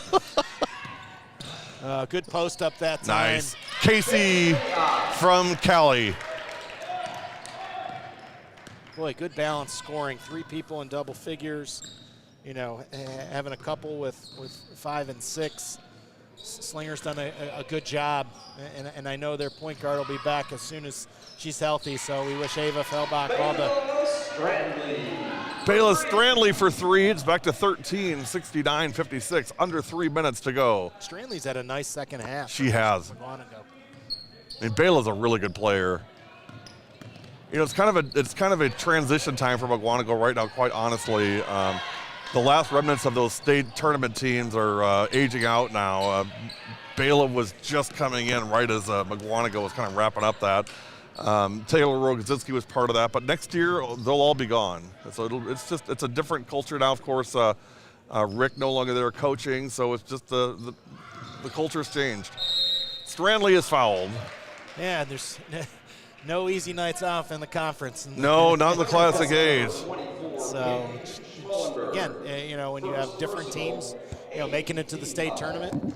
[SPEAKER 2] Good post up that time.
[SPEAKER 1] Nice. Casey from Cali.
[SPEAKER 2] Boy, good balance scoring. 3 people in double figures. Having a couple with 5 and 6. Slinger's done a good job, and I know their point guard will be back as soon as she's healthy, so we wish Ava Felbach all the...
[SPEAKER 1] Bayla Strandley for 3. It's back to 13, 69-56. Under 3 minutes to go.
[SPEAKER 2] Strandley's had a nice second half.
[SPEAKER 1] She has.
[SPEAKER 2] Mukwonago.
[SPEAKER 1] I mean, Bayla's a really good player. It's kind of a transition time for Mukwonago right now, quite honestly. The last remnants of those state tournament teams are aging out now. Bayla was just coming in right as Mukwonago was kind of wrapping up that. Taylor Rogazinski was part of that, but next year they'll all be gone. So it's a different culture now. Of course, Rick no longer there coaching, so it's just the culture's changed. Strandley is fouled.
[SPEAKER 2] Yeah, there's no easy nights off in the conference.
[SPEAKER 1] No, not in the Classic A's.
[SPEAKER 2] So, again, you know, when you have different teams, you know, making it to the state tournament.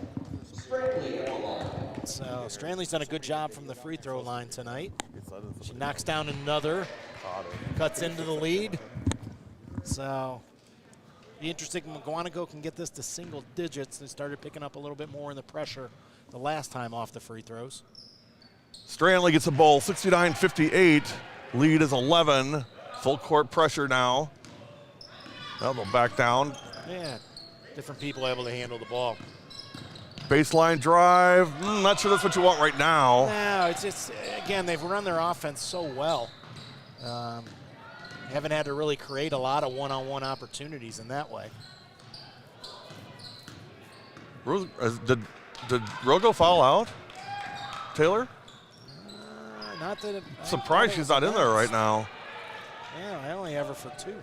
[SPEAKER 2] So Strandley's done a good job from the free throw line tonight. She knocks down another, cuts into the lead. So be interesting if Mukwonago can get this to single digits. They started picking up a little bit more in the pressure the last time off the free throws.
[SPEAKER 1] Strandley gets a ball, 69-58. Lead is 11. Full court pressure now. Now they'll back down.
[SPEAKER 2] Yeah, different people able to handle the ball.
[SPEAKER 1] Baseline drive. Not sure that's what you want right now.
[SPEAKER 2] No, it's just, again, they've run their offense so well. Haven't had to really create a lot of one-on-one opportunities in that way.
[SPEAKER 1] Did Rogo foul out? Taylor?
[SPEAKER 2] Not that
[SPEAKER 1] Surprised she's not in there right now.
[SPEAKER 2] Yeah, I only have her for 2.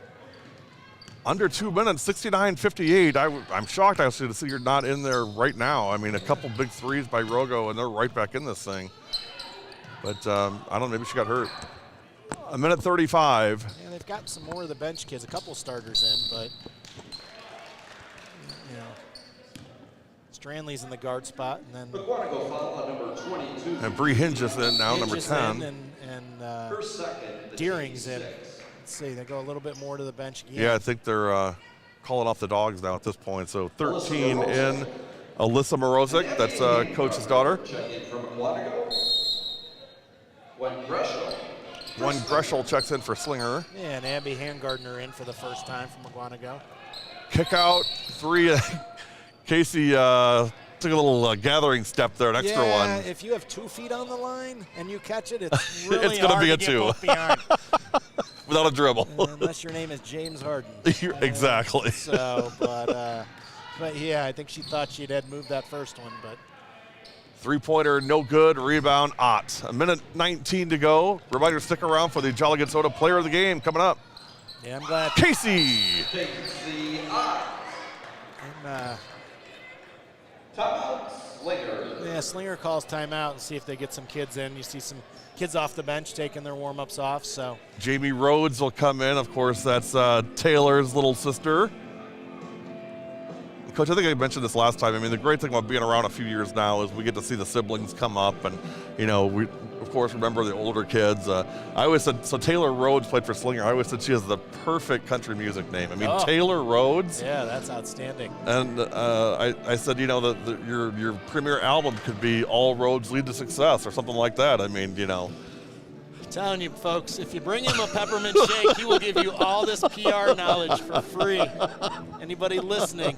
[SPEAKER 1] Under 2 minutes, 69-58. I'm shocked actually to see you're not in there right now. I mean, a couple big threes by Rogo, and they're right back in this thing. But I don't know, maybe she got hurt. A minute 35.
[SPEAKER 2] Yeah, they've got some more of the bench kids, a couple starters in, but you know, Strandley's in the guard spot, and then
[SPEAKER 1] And Bree Hinge is in now, number 10.
[SPEAKER 2] and Deering's in. Let's see, they go a little bit more to the bench again.
[SPEAKER 1] Yeah, I think they're calling off the dogs now at this point. So 13 in. Alyssa Morozic, that's coach's daughter. One Greshel checks in for Slinger.
[SPEAKER 2] Yeah, and Abby Handgardner in for the first time from Mukwonago.
[SPEAKER 1] Kick out 3. Casey took a little gathering step there, an extra one.
[SPEAKER 2] If you have 2 feet on the line and you catch it, it's really
[SPEAKER 1] it's going to be a
[SPEAKER 2] get
[SPEAKER 1] 2.
[SPEAKER 2] both behind.
[SPEAKER 1] Without a dribble.
[SPEAKER 2] Unless your name is James Harden.
[SPEAKER 1] Exactly.
[SPEAKER 2] So, but yeah, I think she thought she'd had moved that first one, but.
[SPEAKER 1] 3-pointer, no good. Rebound, Ott. A minute 19 to go. Reminder, stick around for the Jolly Good Soda player of the game coming up.
[SPEAKER 2] Yeah, I'm glad.
[SPEAKER 1] Casey.
[SPEAKER 4] Timeout, Slinger.
[SPEAKER 2] Yeah, Slinger calls timeout and see if they get some kids in. You see some kids off the bench taking their warm-ups off. So
[SPEAKER 1] Jamie Rhodes will come in. Of course, that's Taylor's little sister. Coach, I think I mentioned this last time. I mean, the great thing about being around a few years now is we get to see the siblings come up, and you know, we of course remember the older kids. I always said, so Taylor Rhodes played for Slinger. I always said she has the perfect country music name. I mean, Taylor Rhodes.
[SPEAKER 2] Yeah, that's outstanding.
[SPEAKER 1] And I said, you know, your premier album could be All Roads Lead to Success or something like that. I mean, you know.
[SPEAKER 2] I'm telling you, folks, if you bring him a peppermint shake, he will give you all this PR knowledge for free. Anybody listening?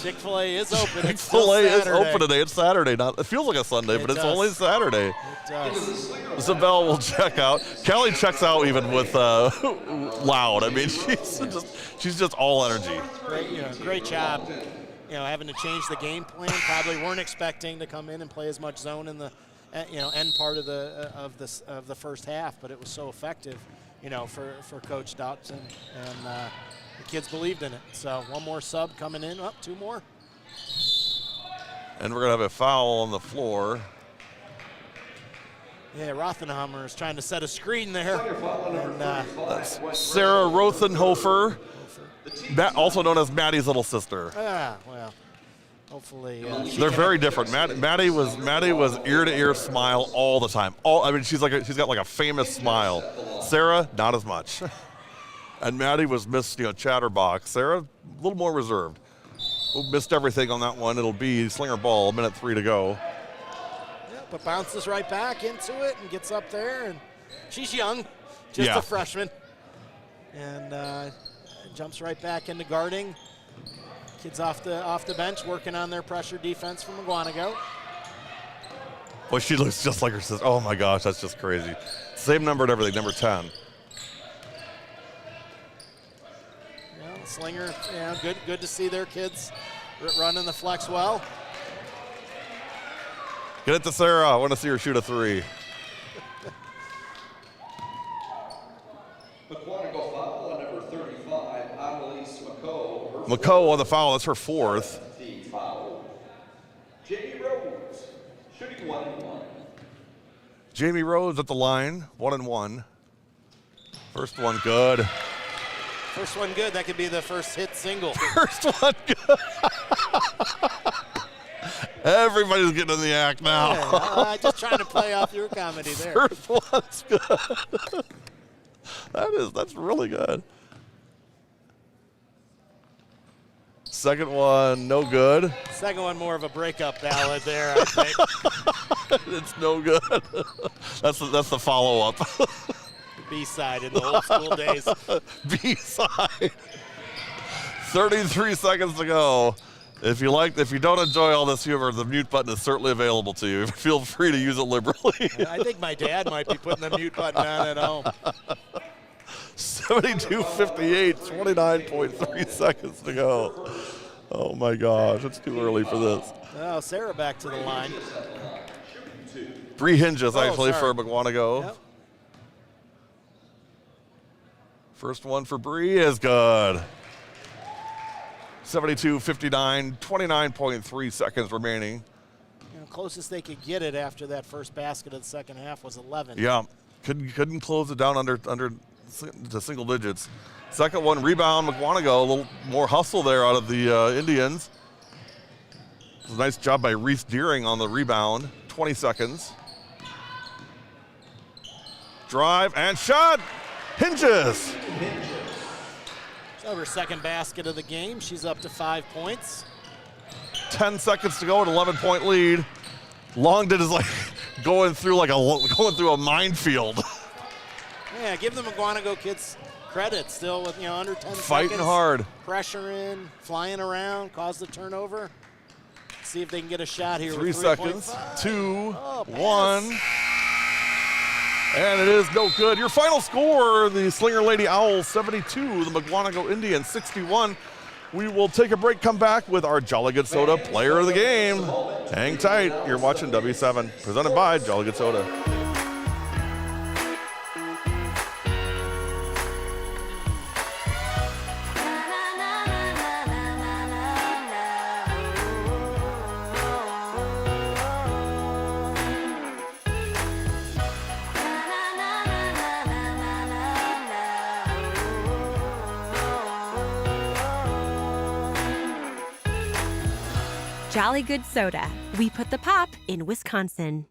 [SPEAKER 2] Chick-fil-A is open.
[SPEAKER 1] Chick-fil-A is open today. It's Saturday. It feels like a Sunday, but it's only Saturday.
[SPEAKER 2] It does.
[SPEAKER 1] Zabel will check out. Kelly checks out even with loud. I mean, she's just all energy.
[SPEAKER 2] Great job. You know, having to change the game plan. Probably weren't expecting to come in and play as much zone in the end part of the first half, but it was so effective, you know, for Coach Dotson, and the kids believed in it. So one more sub coming in, 2 more.
[SPEAKER 1] And we're gonna have a foul on the floor.
[SPEAKER 2] Yeah, Rothenheimer is trying to set a screen there. And,
[SPEAKER 1] Sarah Rothenhofer, also known as Maddie's little sister.
[SPEAKER 2] Well. Hopefully,
[SPEAKER 1] they're very different. Maddie was ear to ear smile all the time. I mean, she's got like a famous smile. Sarah, not as much. And Maddie was Miss Chatterbox. Sarah, a little more reserved. Missed everything on that one. It'll be Slinger ball. 1:03 to go.
[SPEAKER 2] Yeah, but bounces right back into it and gets up there, and she's young, just a freshman, and jumps right back into guarding. Kids off the bench working on their pressure defense from Mukwonago.
[SPEAKER 1] Well, she looks just like her sister. Oh my gosh, that's just crazy. Same number and everything, number 10.
[SPEAKER 2] Yeah, Slinger, good to see their kids running the flex well.
[SPEAKER 1] Get it to Sarah. I want to see her shoot a 3.
[SPEAKER 4] Mukwonago foul on number 35, Annalise McCoe.
[SPEAKER 1] McCoe on the foul. That's her 4th.
[SPEAKER 4] Foul. Jamie Rhodes. 1-1.
[SPEAKER 1] Jamie Rose at the line, 1-1. First one good.
[SPEAKER 2] First one good. That could be the first hit single.
[SPEAKER 1] First one good. Everybody's getting in the act now.
[SPEAKER 2] Yeah, just trying to play off your comedy there.
[SPEAKER 1] First one's good. That's really good. Second one, no good.
[SPEAKER 2] Second one, more of a breakup ballad there, I think.
[SPEAKER 1] It's no good. That's the follow-up.
[SPEAKER 2] B-side in the old school days.
[SPEAKER 1] B-side. 33 seconds to go. If you don't enjoy all this humor, the mute button is certainly available to you. Feel free to use it liberally.
[SPEAKER 2] I think my dad might be putting the mute button on at home.
[SPEAKER 1] 72-58, 29.3 seconds to go. Oh my gosh, it's too early for this.
[SPEAKER 2] Oh, Sarah back to the line.
[SPEAKER 1] 3 hinges actually
[SPEAKER 2] sorry.
[SPEAKER 1] for Mukwonago.
[SPEAKER 2] Yep.
[SPEAKER 1] First one for Bree is good. 72-59, 29.3 seconds remaining.
[SPEAKER 2] You know, closest they could get it after that first basket of the second half was 11.
[SPEAKER 1] Yeah, couldn't close it down under the single digits. Second one, rebound, Mukwonago, a little more hustle there out of the Indians. It was a nice job by Reese Deering on the rebound. 20 seconds. Drive and shot. Hinges.
[SPEAKER 2] So her second basket of the game. She's up to 5 points.
[SPEAKER 1] 10 seconds to go, an 11-point lead. Longdon is like going through a minefield.
[SPEAKER 2] Yeah, give the Mukwonago kids credit. Still with under 10
[SPEAKER 1] Fighting
[SPEAKER 2] seconds.
[SPEAKER 1] hard.
[SPEAKER 2] Pressure in, flying around, cause the turnover. See if they can get a shot here.
[SPEAKER 1] 3
[SPEAKER 2] with
[SPEAKER 1] seconds.
[SPEAKER 2] 3.5.
[SPEAKER 1] 2,
[SPEAKER 2] Oh,
[SPEAKER 1] 1. And it is no good. Your final score, the Slinger Lady Owls 72, the Mukwonago Indians 61. We will take a break, come back with our Jolly Good Soda player of the game. Hang tight. You're watching W7, presented by Jolly Good Soda.
[SPEAKER 3] Jolly Good Soda. We put the pop in Wisconsin.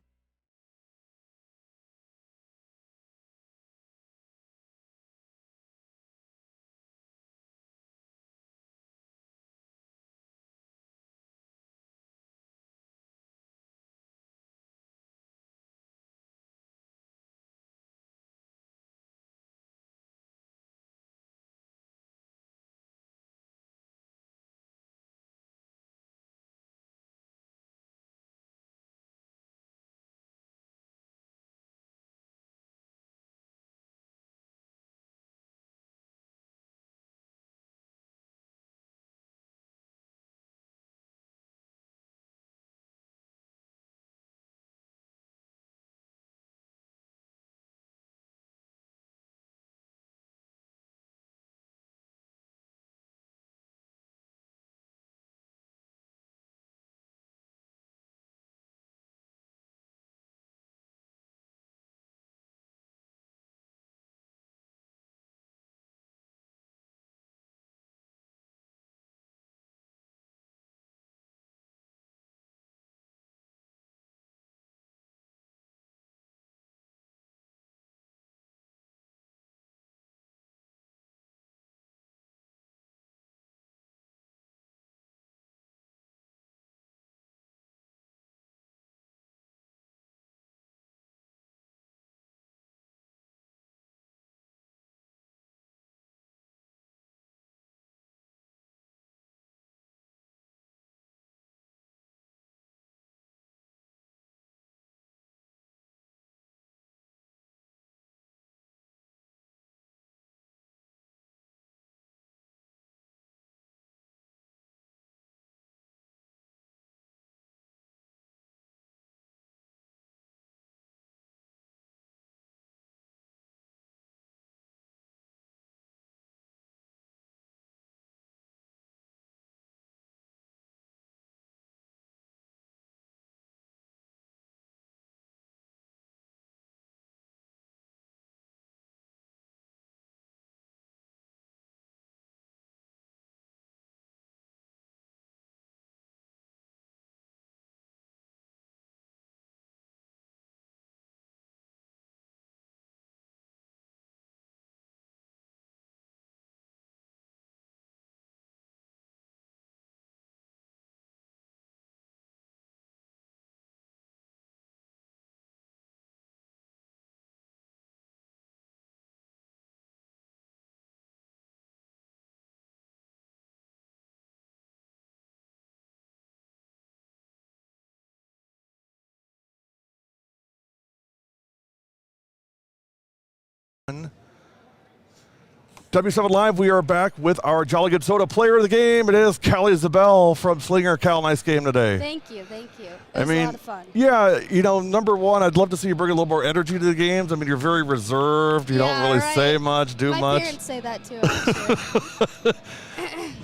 [SPEAKER 1] W7 Live, we are back with our Jolly Good Soda player of the game. It is Callie Zabel from Slinger. Cal, nice game today.
[SPEAKER 10] Thank you. It was a lot of fun.
[SPEAKER 1] Yeah, number one, I'd love to see you bring a little more energy to the games. I mean, you're very reserved. You don't really say much, do much.
[SPEAKER 10] My parents say that too,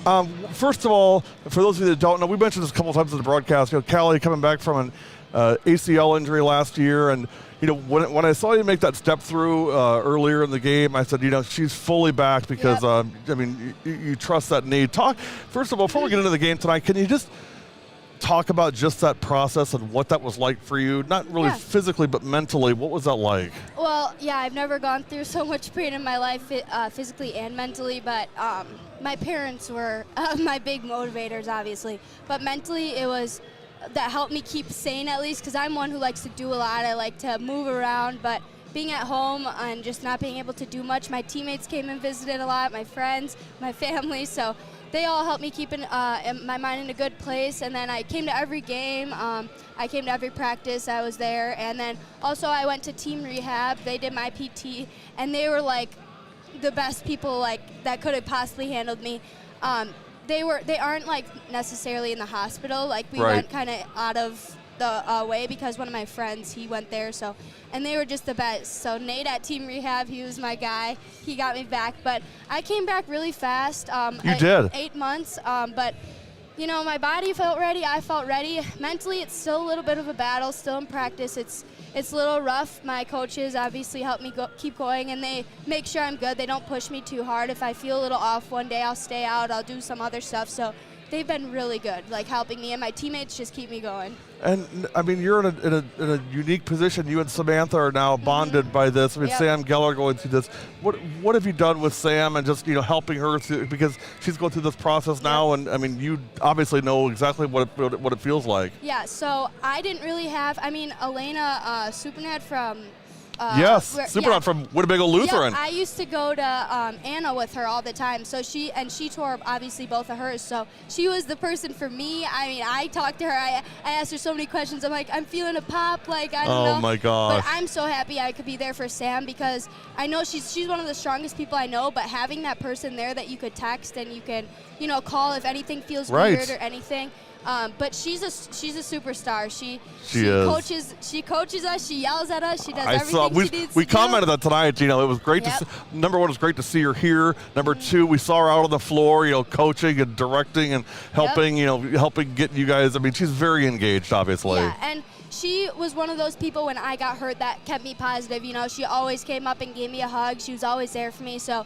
[SPEAKER 10] actually.
[SPEAKER 1] First of all, for those of you that don't know, we mentioned this a couple times in the broadcast. Callie coming back from an ACL injury last year, and when I saw you make that step through earlier in the game, I said, she's fully back because, you trust that knee. First of all, before we get into the game tonight, can you just talk about just that process and what that was like for you? Not really physically, but mentally. What was that like?
[SPEAKER 10] Well, yeah, I've never gone through so much pain in my life, physically and mentally, but my parents were my big motivators, obviously. But mentally, it was that helped me keep sane, at least, because I'm one who likes to do a lot. I like to move around, but being at home and just not being able to do much, my teammates came and visited a lot, my friends, my family, so they all helped me keep my mind in a good place. And then I came to every game. I came to every practice. I was there. And then also I went to team rehab. They did my PT, and they were like the best people that could have possibly handled me. They aren't like necessarily in the hospital. Like we went kind of out of the way because one of my friends, he went there. And they were just the best. So Nate at team rehab, he was my guy. He got me back. But I came back really fast.
[SPEAKER 1] You did.
[SPEAKER 10] 8 months. But my body felt ready. I felt ready. Mentally, it's still a little bit of a battle. Still in practice, it's a little rough. My coaches obviously help me keep going, and they make sure I'm good. They don't push me too hard. If I feel a little off one day, I'll stay out. I'll do some other stuff. So they've been really good, helping me, and my teammates just keep me going.
[SPEAKER 1] And I mean, you're in a unique position. You and Samantha are now bonded by this. I mean, Sam Geller going through this. What have you done with Sam and just helping her through, because she's going through this process now, and I mean, you obviously know exactly what it feels like.
[SPEAKER 10] Yeah. So I didn't really have. I mean, Elena Supernat from.
[SPEAKER 1] Supernat from Winnebago Lutheran.
[SPEAKER 10] Yeah, I used to go to Anna with her all the time. So she tore obviously both of hers. So she was the person for me. I mean, I talked to her. I asked her so many questions. I'm like, I'm feeling a pop. I don't know.
[SPEAKER 1] Oh my gosh.
[SPEAKER 10] But I'm so happy I could be there for Sam, because I know she's one of the strongest people I know. But having that person there that you could text and you can call if anything feels weird or anything. But she's a superstar. She coaches us. She yells at us. She does everything she needs to do.
[SPEAKER 1] We commented that tonight. It was great to see. Number one, it was great to see her here. Number two, we saw her out on the floor, coaching and directing and helping, helping get you guys. I mean, she's very engaged, obviously.
[SPEAKER 10] Yeah, and she was one of those people when I got hurt that kept me positive. She always came up and gave me a hug. She was always there for me. So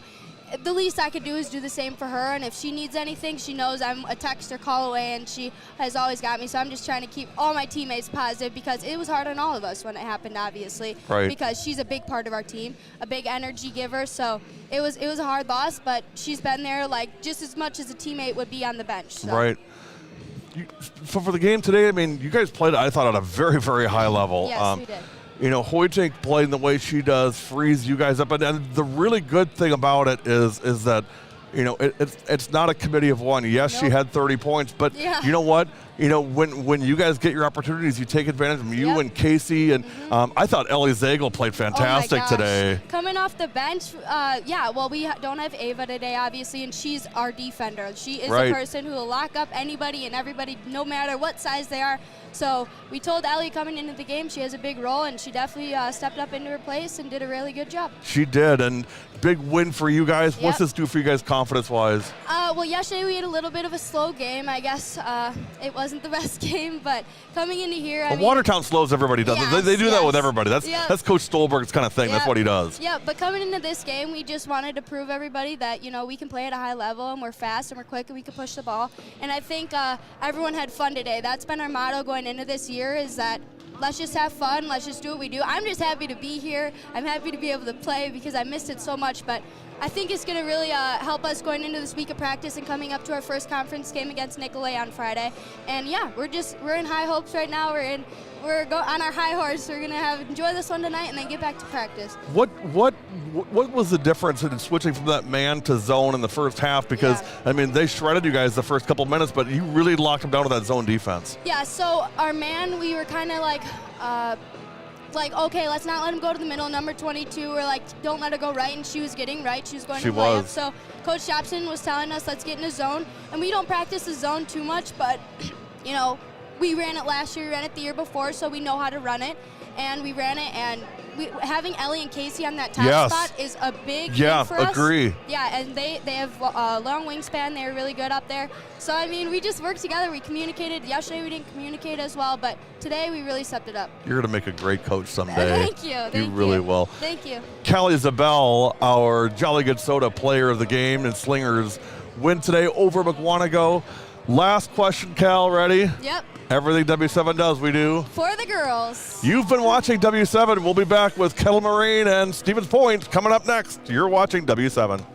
[SPEAKER 10] the least I could do is do the same for her, and if she needs anything, she knows I'm a text or call away, and she has always got me. So I'm just trying to keep all my teammates positive, because it was hard on all of us when it happened, obviously, because she's a big part of our team, a big energy giver. So it was a hard loss, but she's been there just as much as a teammate would be on the bench. So.
[SPEAKER 1] Right. So for the game today, I mean, you guys played, I thought, at a very, very high level.
[SPEAKER 10] Yes, we did.
[SPEAKER 1] Hoytink playing the way she does frees you guys up. And the really good thing about it is that, it's not a committee of one. Yes, she had 30 points, but you know what? When you guys get your opportunities, you take advantage of them. You and Casey, and I thought Ellie Zagel played fantastic today.
[SPEAKER 10] Coming off the bench, we don't have Ava today, obviously, and she's our defender. She is the person who will lock up anybody and everybody, no matter what size they are. So we told Ellie coming into the game she has a big role, and she definitely stepped up into her place and did a really good job.
[SPEAKER 1] She did, and big win for you guys. What's this do for you guys confidence-wise?
[SPEAKER 10] Yesterday we had a little bit of a slow game. I guess it wasn't the best game, but coming into here,
[SPEAKER 1] Watertown slows everybody does. They do that with everybody. That's Coach Stolberg's kind of thing. That's what he does.
[SPEAKER 10] Yeah, but coming into this game, we just wanted to prove everybody that we can play at a high level, and we're fast and we're quick and we can push the ball. And I think everyone had fun today. That's been our motto going into this year, is that let's just have fun. Let's just do what we do. I'm just happy to be here. I'm happy to be able to play because I missed it so much. But I think it's going to really help us going into this week of practice and coming up to our first conference game against Nicolay on Friday. And we're in high hopes right now. We're on our high horse. We're going to enjoy this one tonight and then get back to practice.
[SPEAKER 1] What was the difference in switching from that man to zone in the first half? Because, they shredded you guys the first couple minutes, but you really locked them down to that zone defense.
[SPEAKER 10] Yeah, so our man, we were kind of like, okay, let's not let him go to the middle, number 22, or like, don't let her go right, and she was getting right. She was going to layup. So Coach Shopson was telling us, let's get in a zone, and we don't practice the zone too much, but, you know, we ran it last year, we ran it the year before, so we know how to run it, and we ran it, and having Ellie and Casey on that top spot is a big thing for us.
[SPEAKER 1] Agree.
[SPEAKER 10] Yeah, and they have a long wingspan. They're really good up there. So, I mean, we just worked together. We communicated. Yesterday we didn't communicate as well, but today we really stepped it up.
[SPEAKER 1] You're going to make a great coach someday.
[SPEAKER 10] Thank you.
[SPEAKER 1] You really will.
[SPEAKER 10] Thank you.
[SPEAKER 1] Callie Zabel, our Jolly Good Soda player of the game, and Slingers win today over Mukwonago. Last question, Cal. Ready?
[SPEAKER 10] Yep.
[SPEAKER 1] Everything W7 does, we do.
[SPEAKER 10] For the girls.
[SPEAKER 1] You've been watching W7. We'll be back with Kettle, Moraine, and Stevens Point coming up next. You're watching W7.